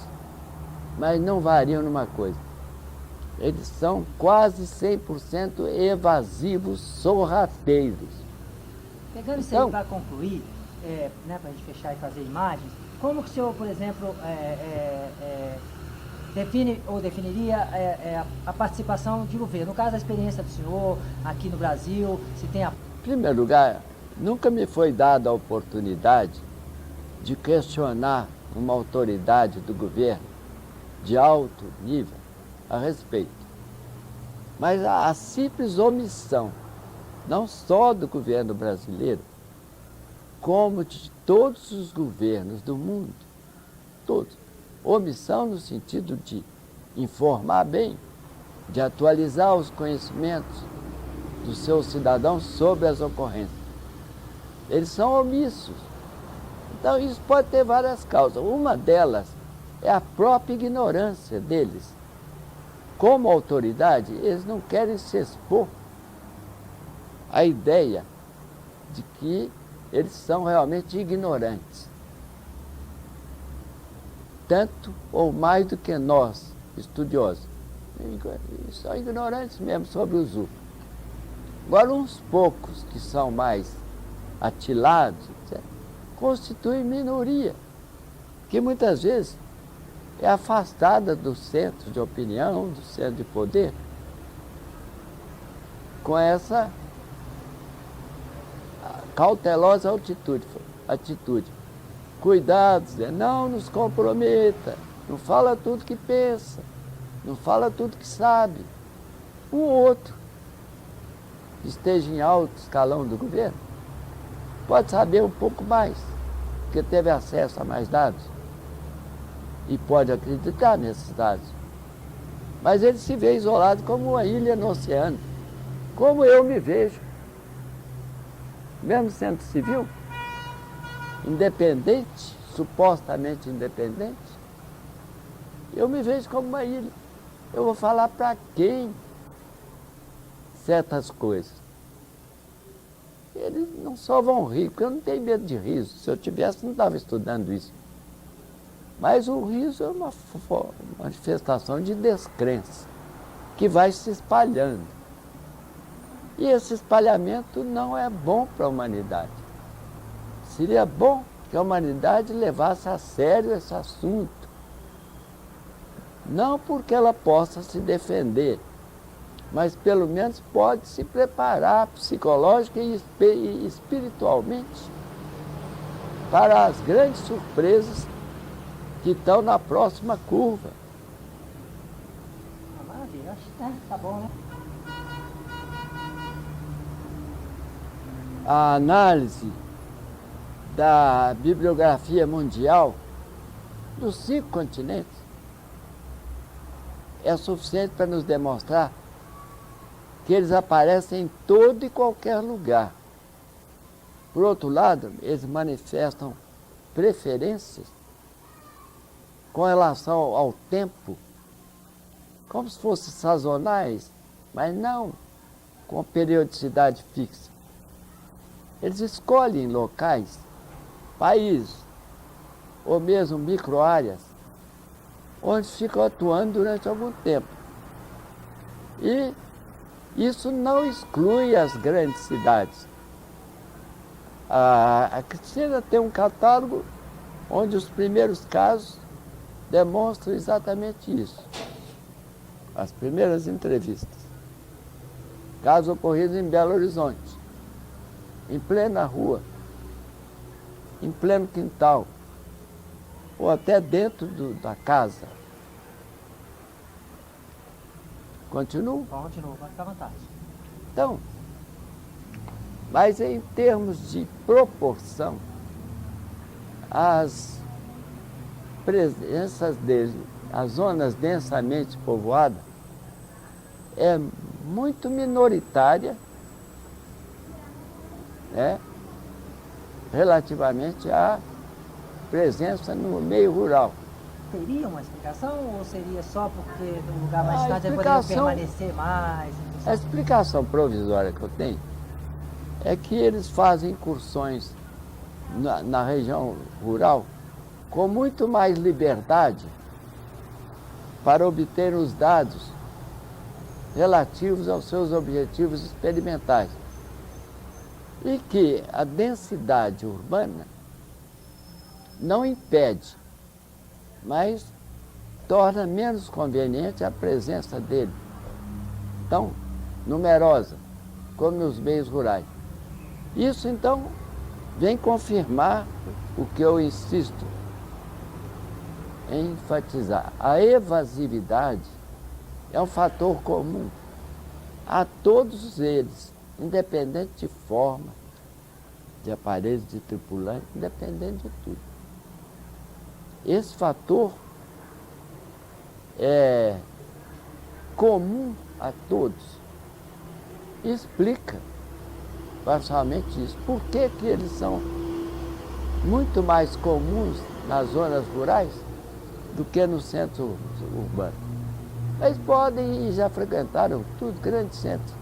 mas não variam numa coisa: eles são quase 100% evasivos, sorrateiros. Pegando isso aí para concluir, para a gente fechar e fazer imagens, como que o senhor, por exemplo, define ou definiria a participação de governo? No caso, a experiência do senhor aqui no Brasil, se tem a... Em primeiro lugar, nunca me foi dada a oportunidade de questionar uma autoridade do governo de alto nível a respeito. Mas a simples omissão, não só do governo brasileiro, como de todos os governos do mundo, todos, omissão no sentido de informar bem, de atualizar os conhecimentos dos seus cidadãos sobre as ocorrências. Eles são omissos. Então isso pode ter várias causas. Uma delas é a própria ignorância deles. Como autoridade, eles não querem se expor à ideia de que eles são realmente ignorantes. Tanto ou mais do que nós, estudiosos. São ignorantes mesmo sobre os UFOs. Agora, uns poucos que são mais atilados, etc., constituem minoria, que muitas vezes é afastada do centro de opinião, do centro de poder. com essa cautelosa atitude. Cuidado, Zé, não nos comprometa, não fala tudo que pensa, não fala tudo que sabe. Um outro que esteja em alto escalão do governo pode saber um pouco mais, porque teve acesso a mais dados e pode acreditar nesses dados. Mas ele se vê isolado como uma ilha no oceano, como eu me vejo, mesmo sendo civil, independente, supostamente independente, eu me vejo como uma ilha. Eu vou falar para quem certas coisas? Eles não só vão rir, porque eu não tenho medo de riso. Se eu tivesse, não estava estudando isso. Mas o riso é uma manifestação de descrença, que vai se espalhando. E esse espalhamento não é bom para a humanidade. Seria bom que a humanidade levasse a sério esse assunto. Não porque ela possa se defender, mas pelo menos pode se preparar psicológica e espiritualmente para as grandes surpresas que estão na próxima curva. Maravilha, acho que tá bom, né? A análise da bibliografia mundial dos 5 continentes é suficiente para nos demonstrar que eles aparecem em todo e qualquer lugar. Por outro lado, eles manifestam preferências com relação ao tempo, como se fossem sazonais, mas não com periodicidade fixa. Eles escolhem locais, países, ou mesmo micro-áreas, onde ficam atuando durante algum tempo. E isso não exclui as grandes cidades. A Cristina tem um catálogo onde os primeiros casos demonstram exatamente isso. As primeiras entrevistas. Casos ocorridos em Belo Horizonte, em plena rua, em pleno quintal, ou até dentro da casa. Continuo? Continua, pode ficar à vontade. Então, mas em termos de proporção, as presenças dele, as zonas densamente povoadas, é muito minoritária, né, relativamente à presença no meio rural. Teria uma explicação ou seria só porque no lugar mais distante ele poderia permanecer mais? A explicação provisória que eu tenho é que eles fazem incursões na região rural com muito mais liberdade para obter os dados relativos aos seus objetivos experimentais. E que a densidade urbana não impede, mas torna menos conveniente a presença dele, tão numerosa como nos meios rurais. Isso, então, vem confirmar o que eu insisto em enfatizar. A evasividade é um fator comum a todos eles, independente de forma, de aparelhos, de tripulante, independente de tudo. Esse fator é comum a todos. Explica parcialmente isso. Por que eles são muito mais comuns nas zonas rurais do que no centro urbano? Eles podem e já frequentaram tudo, grandes centros,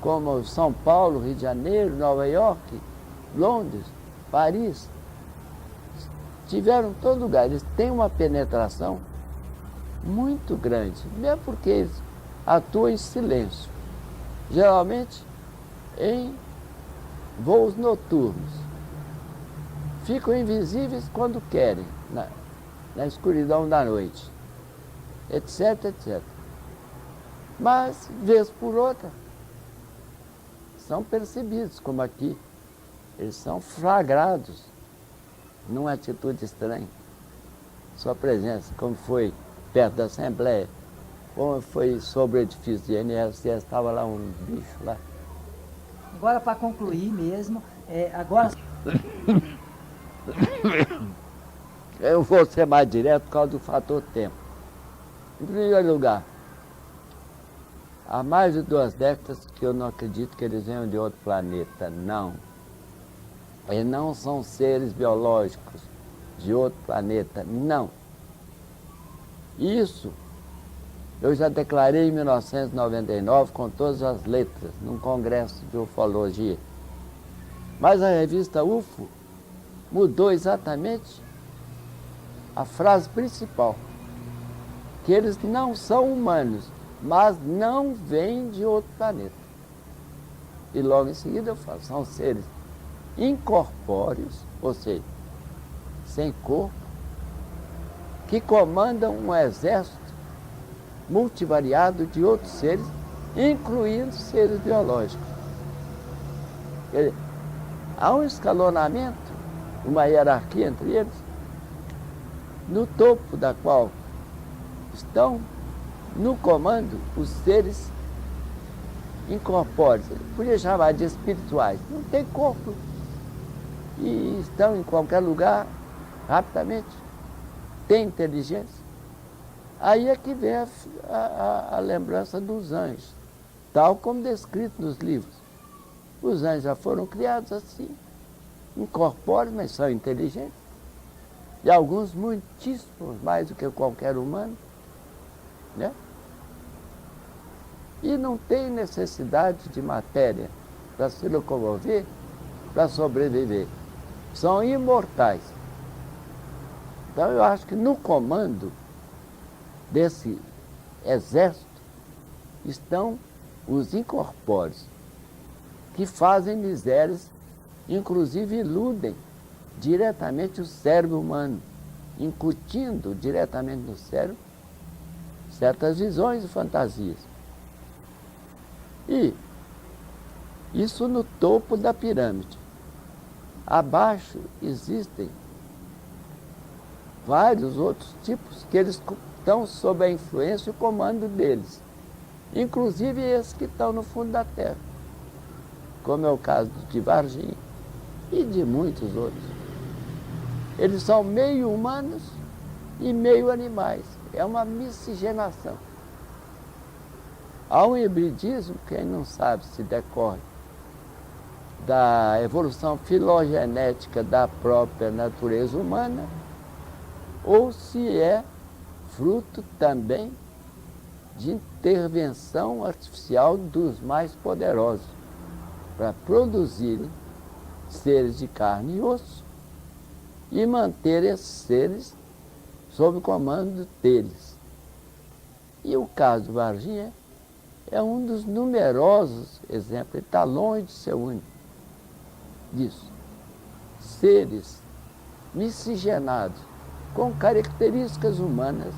como São Paulo, Rio de Janeiro, Nova York, Londres, Paris. Tiveram em todo lugar. Eles têm uma penetração muito grande, mesmo porque eles atuam em silêncio, geralmente em voos noturnos. Ficam invisíveis quando querem, na escuridão da noite, etc, etc. Mas, vez por outra, são percebidos, como aqui. Eles são flagrados numa atitude estranha. Sua presença, como foi perto da Assembleia, como foi sobre o edifício de INSS, estava lá um bicho lá. Agora, para concluir mesmo, agora... Eu vou ser mais direto por causa do fator tempo. Em primeiro lugar, há mais de 2 décadas que eu não acredito que eles venham de outro planeta, não. Eles não são seres biológicos de outro planeta, não. Isso eu já declarei em 1999 com todas as letras, num congresso de ufologia. Mas a revista UFO mudou exatamente a frase principal, que eles não são humanos, mas não vêm de outro planeta. E logo em seguida eu falo, são seres incorpóreos, ou seja, sem corpo, que comandam um exército multivariado de outros seres, incluindo seres biológicos. Há um escalonamento, uma hierarquia entre eles, no topo da qual estão no comando os seres incorpóreos. Podia chamar de espirituais. Não tem corpo. E estão em qualquer lugar rapidamente. Tem inteligência. Aí é que vem a lembrança dos anjos, tal como descrito nos livros. Os anjos já foram criados assim, incorpóreos, mas são inteligentes. E alguns muitíssimos mais do que qualquer humano, né? E não tem necessidade de matéria para se locomover, para sobreviver. São imortais. Então eu acho que no comando desse exército estão os incorpóreos, que fazem misérias, inclusive iludem diretamente o cérebro humano, incutindo diretamente no cérebro certas visões e fantasias. E isso no topo da pirâmide. Abaixo existem vários outros tipos que eles estão sob a influência e o comando deles, inclusive esses que estão no fundo da terra, como é o caso de Varginha e de muitos outros. Eles são meio humanos e meio animais. É uma miscigenação. Há um hibridismo, quem não sabe se decorre da evolução filogenética da própria natureza humana, ou se é fruto também de intervenção artificial dos mais poderosos para produzirem seres de carne e osso e manter esses seres sob o comando deles. E o caso do Varginha é um dos numerosos exemplos, ele está longe de ser único disso. Seres miscigenados com características humanas,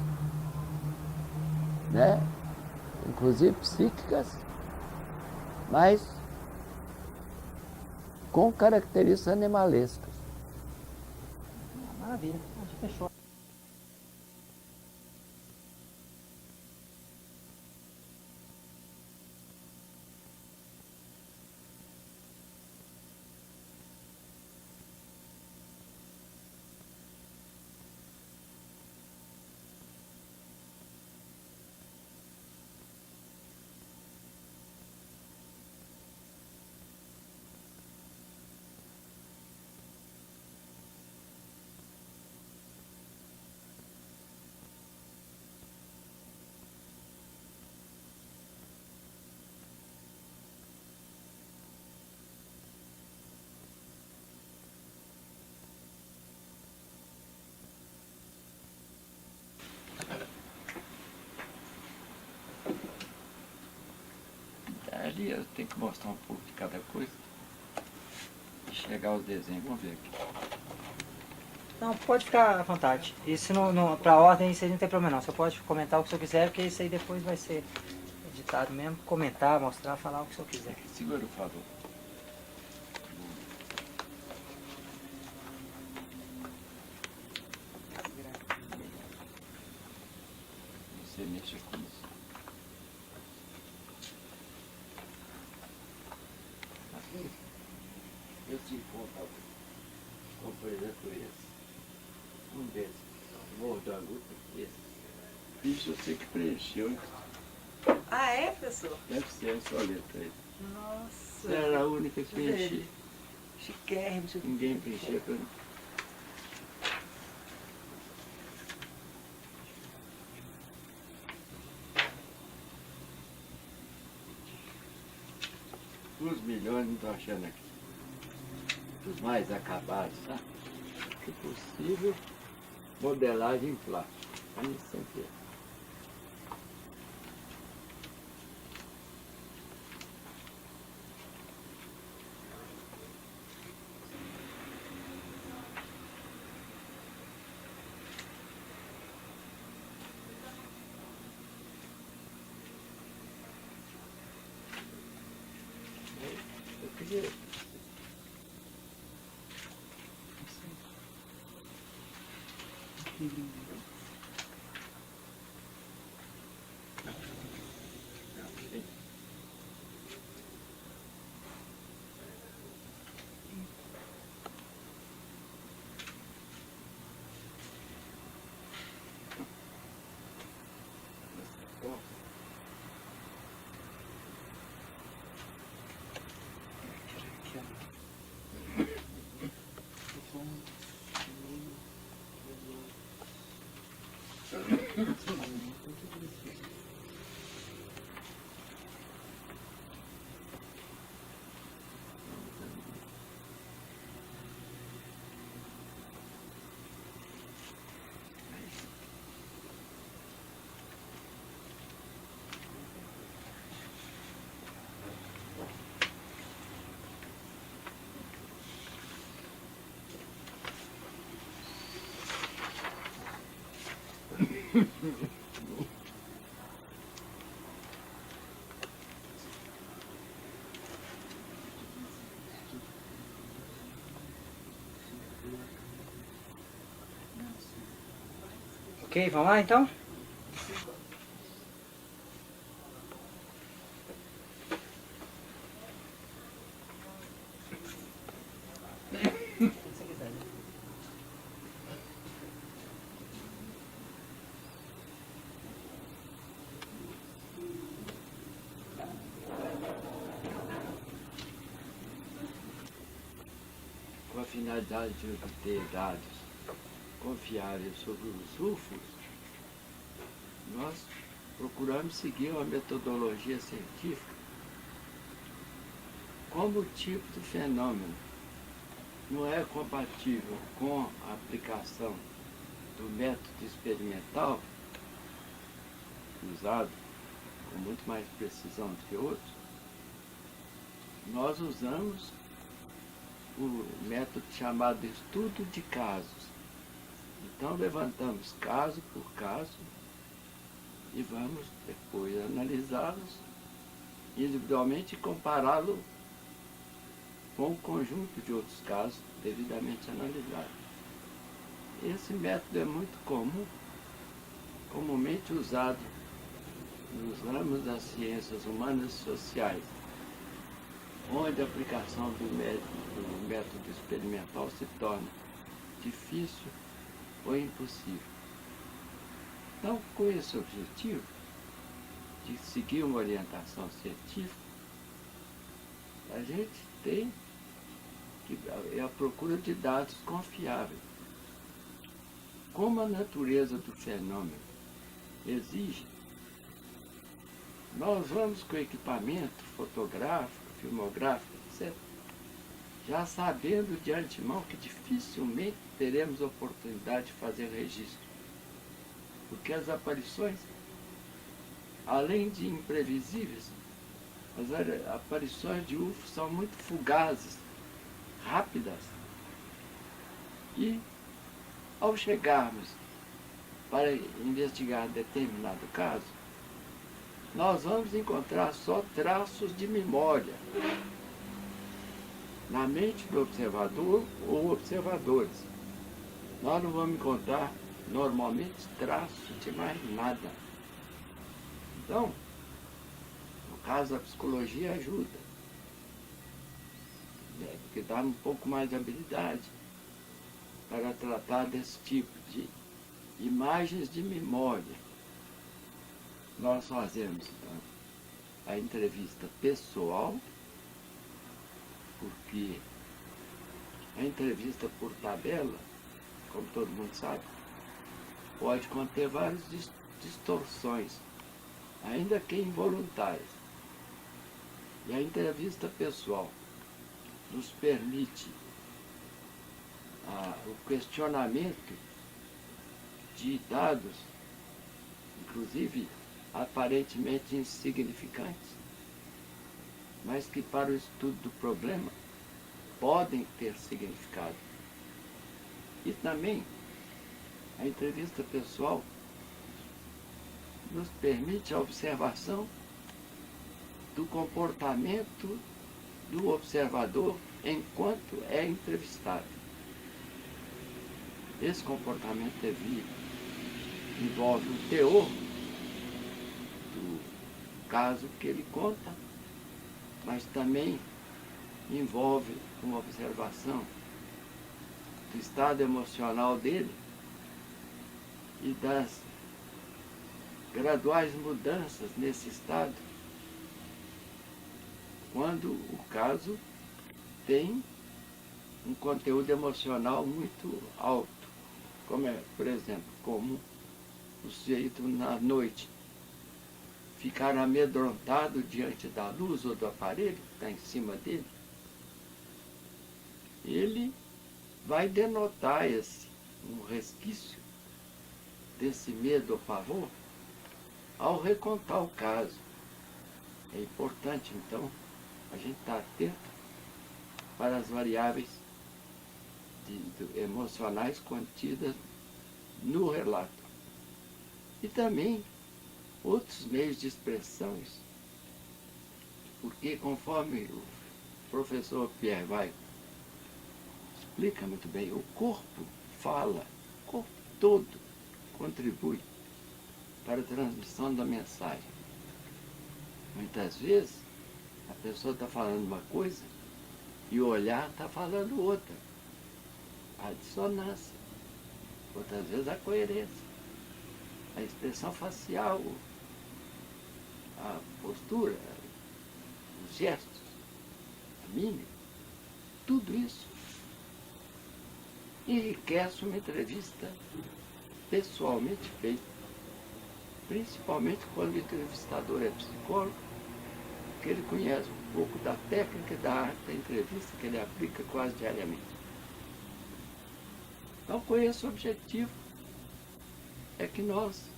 né? Inclusive psíquicas, mas com características animalescas. Maravilha, a gente fechou. Ali eu tenho que mostrar um pouco de cada coisa e chegar aos desenhos. Vamos ver aqui. Não, pode ficar à vontade. Isso para a ordem, isso aí não tem problema não. Você pode comentar o que você quiser, porque isso aí depois vai ser editado mesmo. Comentar, mostrar, falar o que você quiser. Segura o favor. você mexa com isso. Aqui, eu te encontro com, por exemplo, esse. Um desses. Morro da Luta, esse. Isso eu sei que preencheu, hein? Ah, é, professor? Deve ser essa letra aí. Nossa. Você era a única que preenchia. Chiquérrimo. Ninguém preenchia pra mim. Os milhões não estão achando aqui. Os mais acabados, tá? Se possível, modelagem em plástico. Aí sempre é. Eu queria... Ok, vamos lá então? Com a finalidade de obter dados confiáveis sobre os UFOs, nós procuramos seguir uma metodologia científica como o tipo do fenômeno não é compatível com a aplicação do método experimental, usado com muito mais precisão do que outros, nós usamos o método chamado estudo de casos. Então levantamos caso por caso e vamos depois analisá-los individualmente e compará-lo com um conjunto de outros casos devidamente analisados. Esse método é muito comum, comumente usado nos ramos das ciências humanas e sociais, onde a aplicação do método experimental se torna difícil ou impossível. Então, com esse objetivo de seguir uma orientação científica, a gente tem que é a procura de dados confiáveis. Como a natureza do fenômeno exige, nós vamos com equipamento fotográfico, filmográfico, etc., já sabendo de antemão que dificilmente teremos oportunidade de fazer registro. Porque as aparições, além de imprevisíveis, as aparições de UFO são muito fugazes, rápidas. E, ao chegarmos para investigar determinado caso, nós vamos encontrar só traços de memória na mente do observador ou observadores. Nós não vamos encontrar, normalmente, traços de mais nada. Então, no caso, a psicologia ajuda, né? Porque dá um pouco mais de habilidade para tratar desse tipo de imagens de memória. Nós fazemos então, a entrevista pessoal, porque a entrevista por tabela, como todo mundo sabe, pode conter várias distorções, ainda que involuntárias. E a entrevista pessoal nos permite o questionamento de dados, inclusive aparentemente insignificantes, mas que para o estudo do problema podem ter significado. E também a entrevista pessoal nos permite a observação do comportamento do observador enquanto é entrevistado. Esse comportamento envolve o teor do caso que ele conta, mas também envolve uma observação do estado emocional dele e das graduais mudanças nesse estado quando o caso tem um conteúdo emocional muito alto, como é, por exemplo, comum o sujeito na noite ficar amedrontado diante da luz ou do aparelho que está em cima dele. Ele vai denotar um resquício desse medo ou pavor ao recontar o caso. É importante, então, a gente estar atento para as variáveis emocionais contidas no relato. E também outros meios de expressões, porque conforme o professor Pierre Weill explica muito bem, o corpo fala, o corpo todo contribui para a transmissão da mensagem. Muitas vezes a pessoa está falando uma coisa e o olhar está falando outra. A dissonância, outras vezes a coerência, a expressão facial, a postura, os gestos, a mímica, tudo isso enriquece uma entrevista pessoalmente feita, principalmente quando o entrevistador é psicólogo, que ele conhece um pouco da técnica e da arte da entrevista que ele aplica quase diariamente. Então, com esse objetivo, é que nós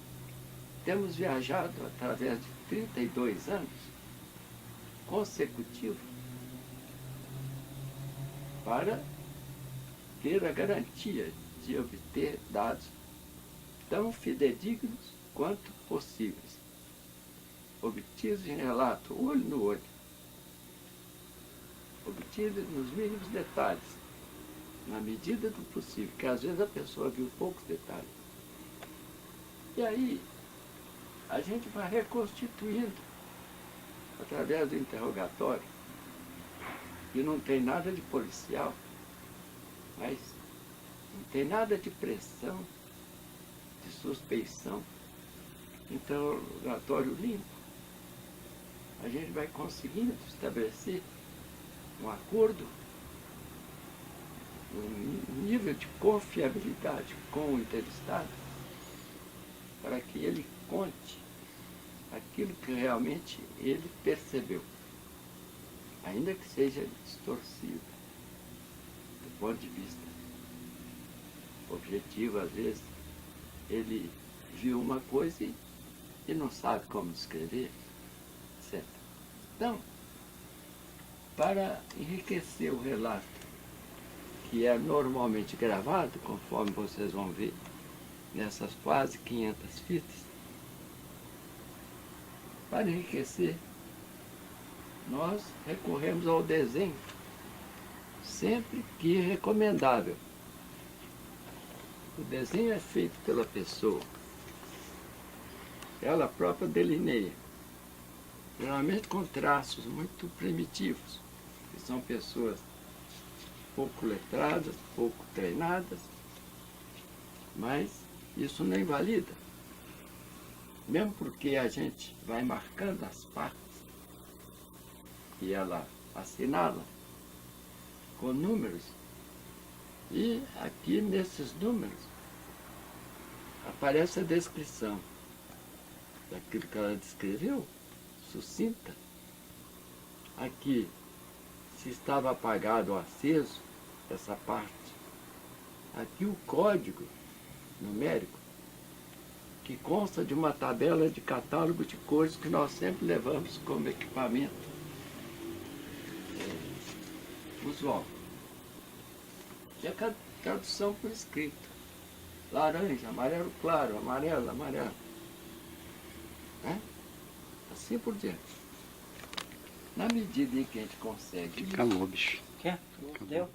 temos viajado através de 32 anos consecutivos para ter a garantia de obter dados tão fidedignos quanto possíveis, obtidos em relato, olho no olho, obtidos nos mínimos detalhes, na medida do possível, que às vezes a pessoa viu poucos detalhes. E aí, a gente vai reconstituindo, através do interrogatório, e não tem nada de policial, mas não tem nada de pressão, de suspeição, interrogatório limpo. A gente vai conseguindo estabelecer um acordo, um nível de confiabilidade com o entrevistado, para que ele conte aquilo que realmente ele percebeu, ainda que seja distorcido do ponto de vista objetivo. Às vezes ele viu uma coisa e não sabe como descrever, etc. Então, para enriquecer o relato, que é normalmente gravado, conforme vocês vão ver nessas quase 500 fitas, para enriquecer, nós recorremos ao desenho, sempre que recomendável. O desenho é feito pela pessoa ela própria delineia. Geralmente com traços muito primitivos, que são pessoas pouco letradas, pouco treinadas, mas isso não invalida. Mesmo porque a gente vai marcando as partes e ela assinala com números, e aqui nesses números aparece a descrição daquilo que ela descreveu, sucinta. Aqui, se estava apagado ou aceso, essa parte. Aqui o código numérico, que consta de uma tabela de catálogo de cores que nós sempre levamos como equipamento usual. E a tradução por escrito. Laranja, amarelo claro, amarelo, amarelo. Né? Assim por diante. Na medida em que a gente consegue. Calor, bicho. Quer? Deu?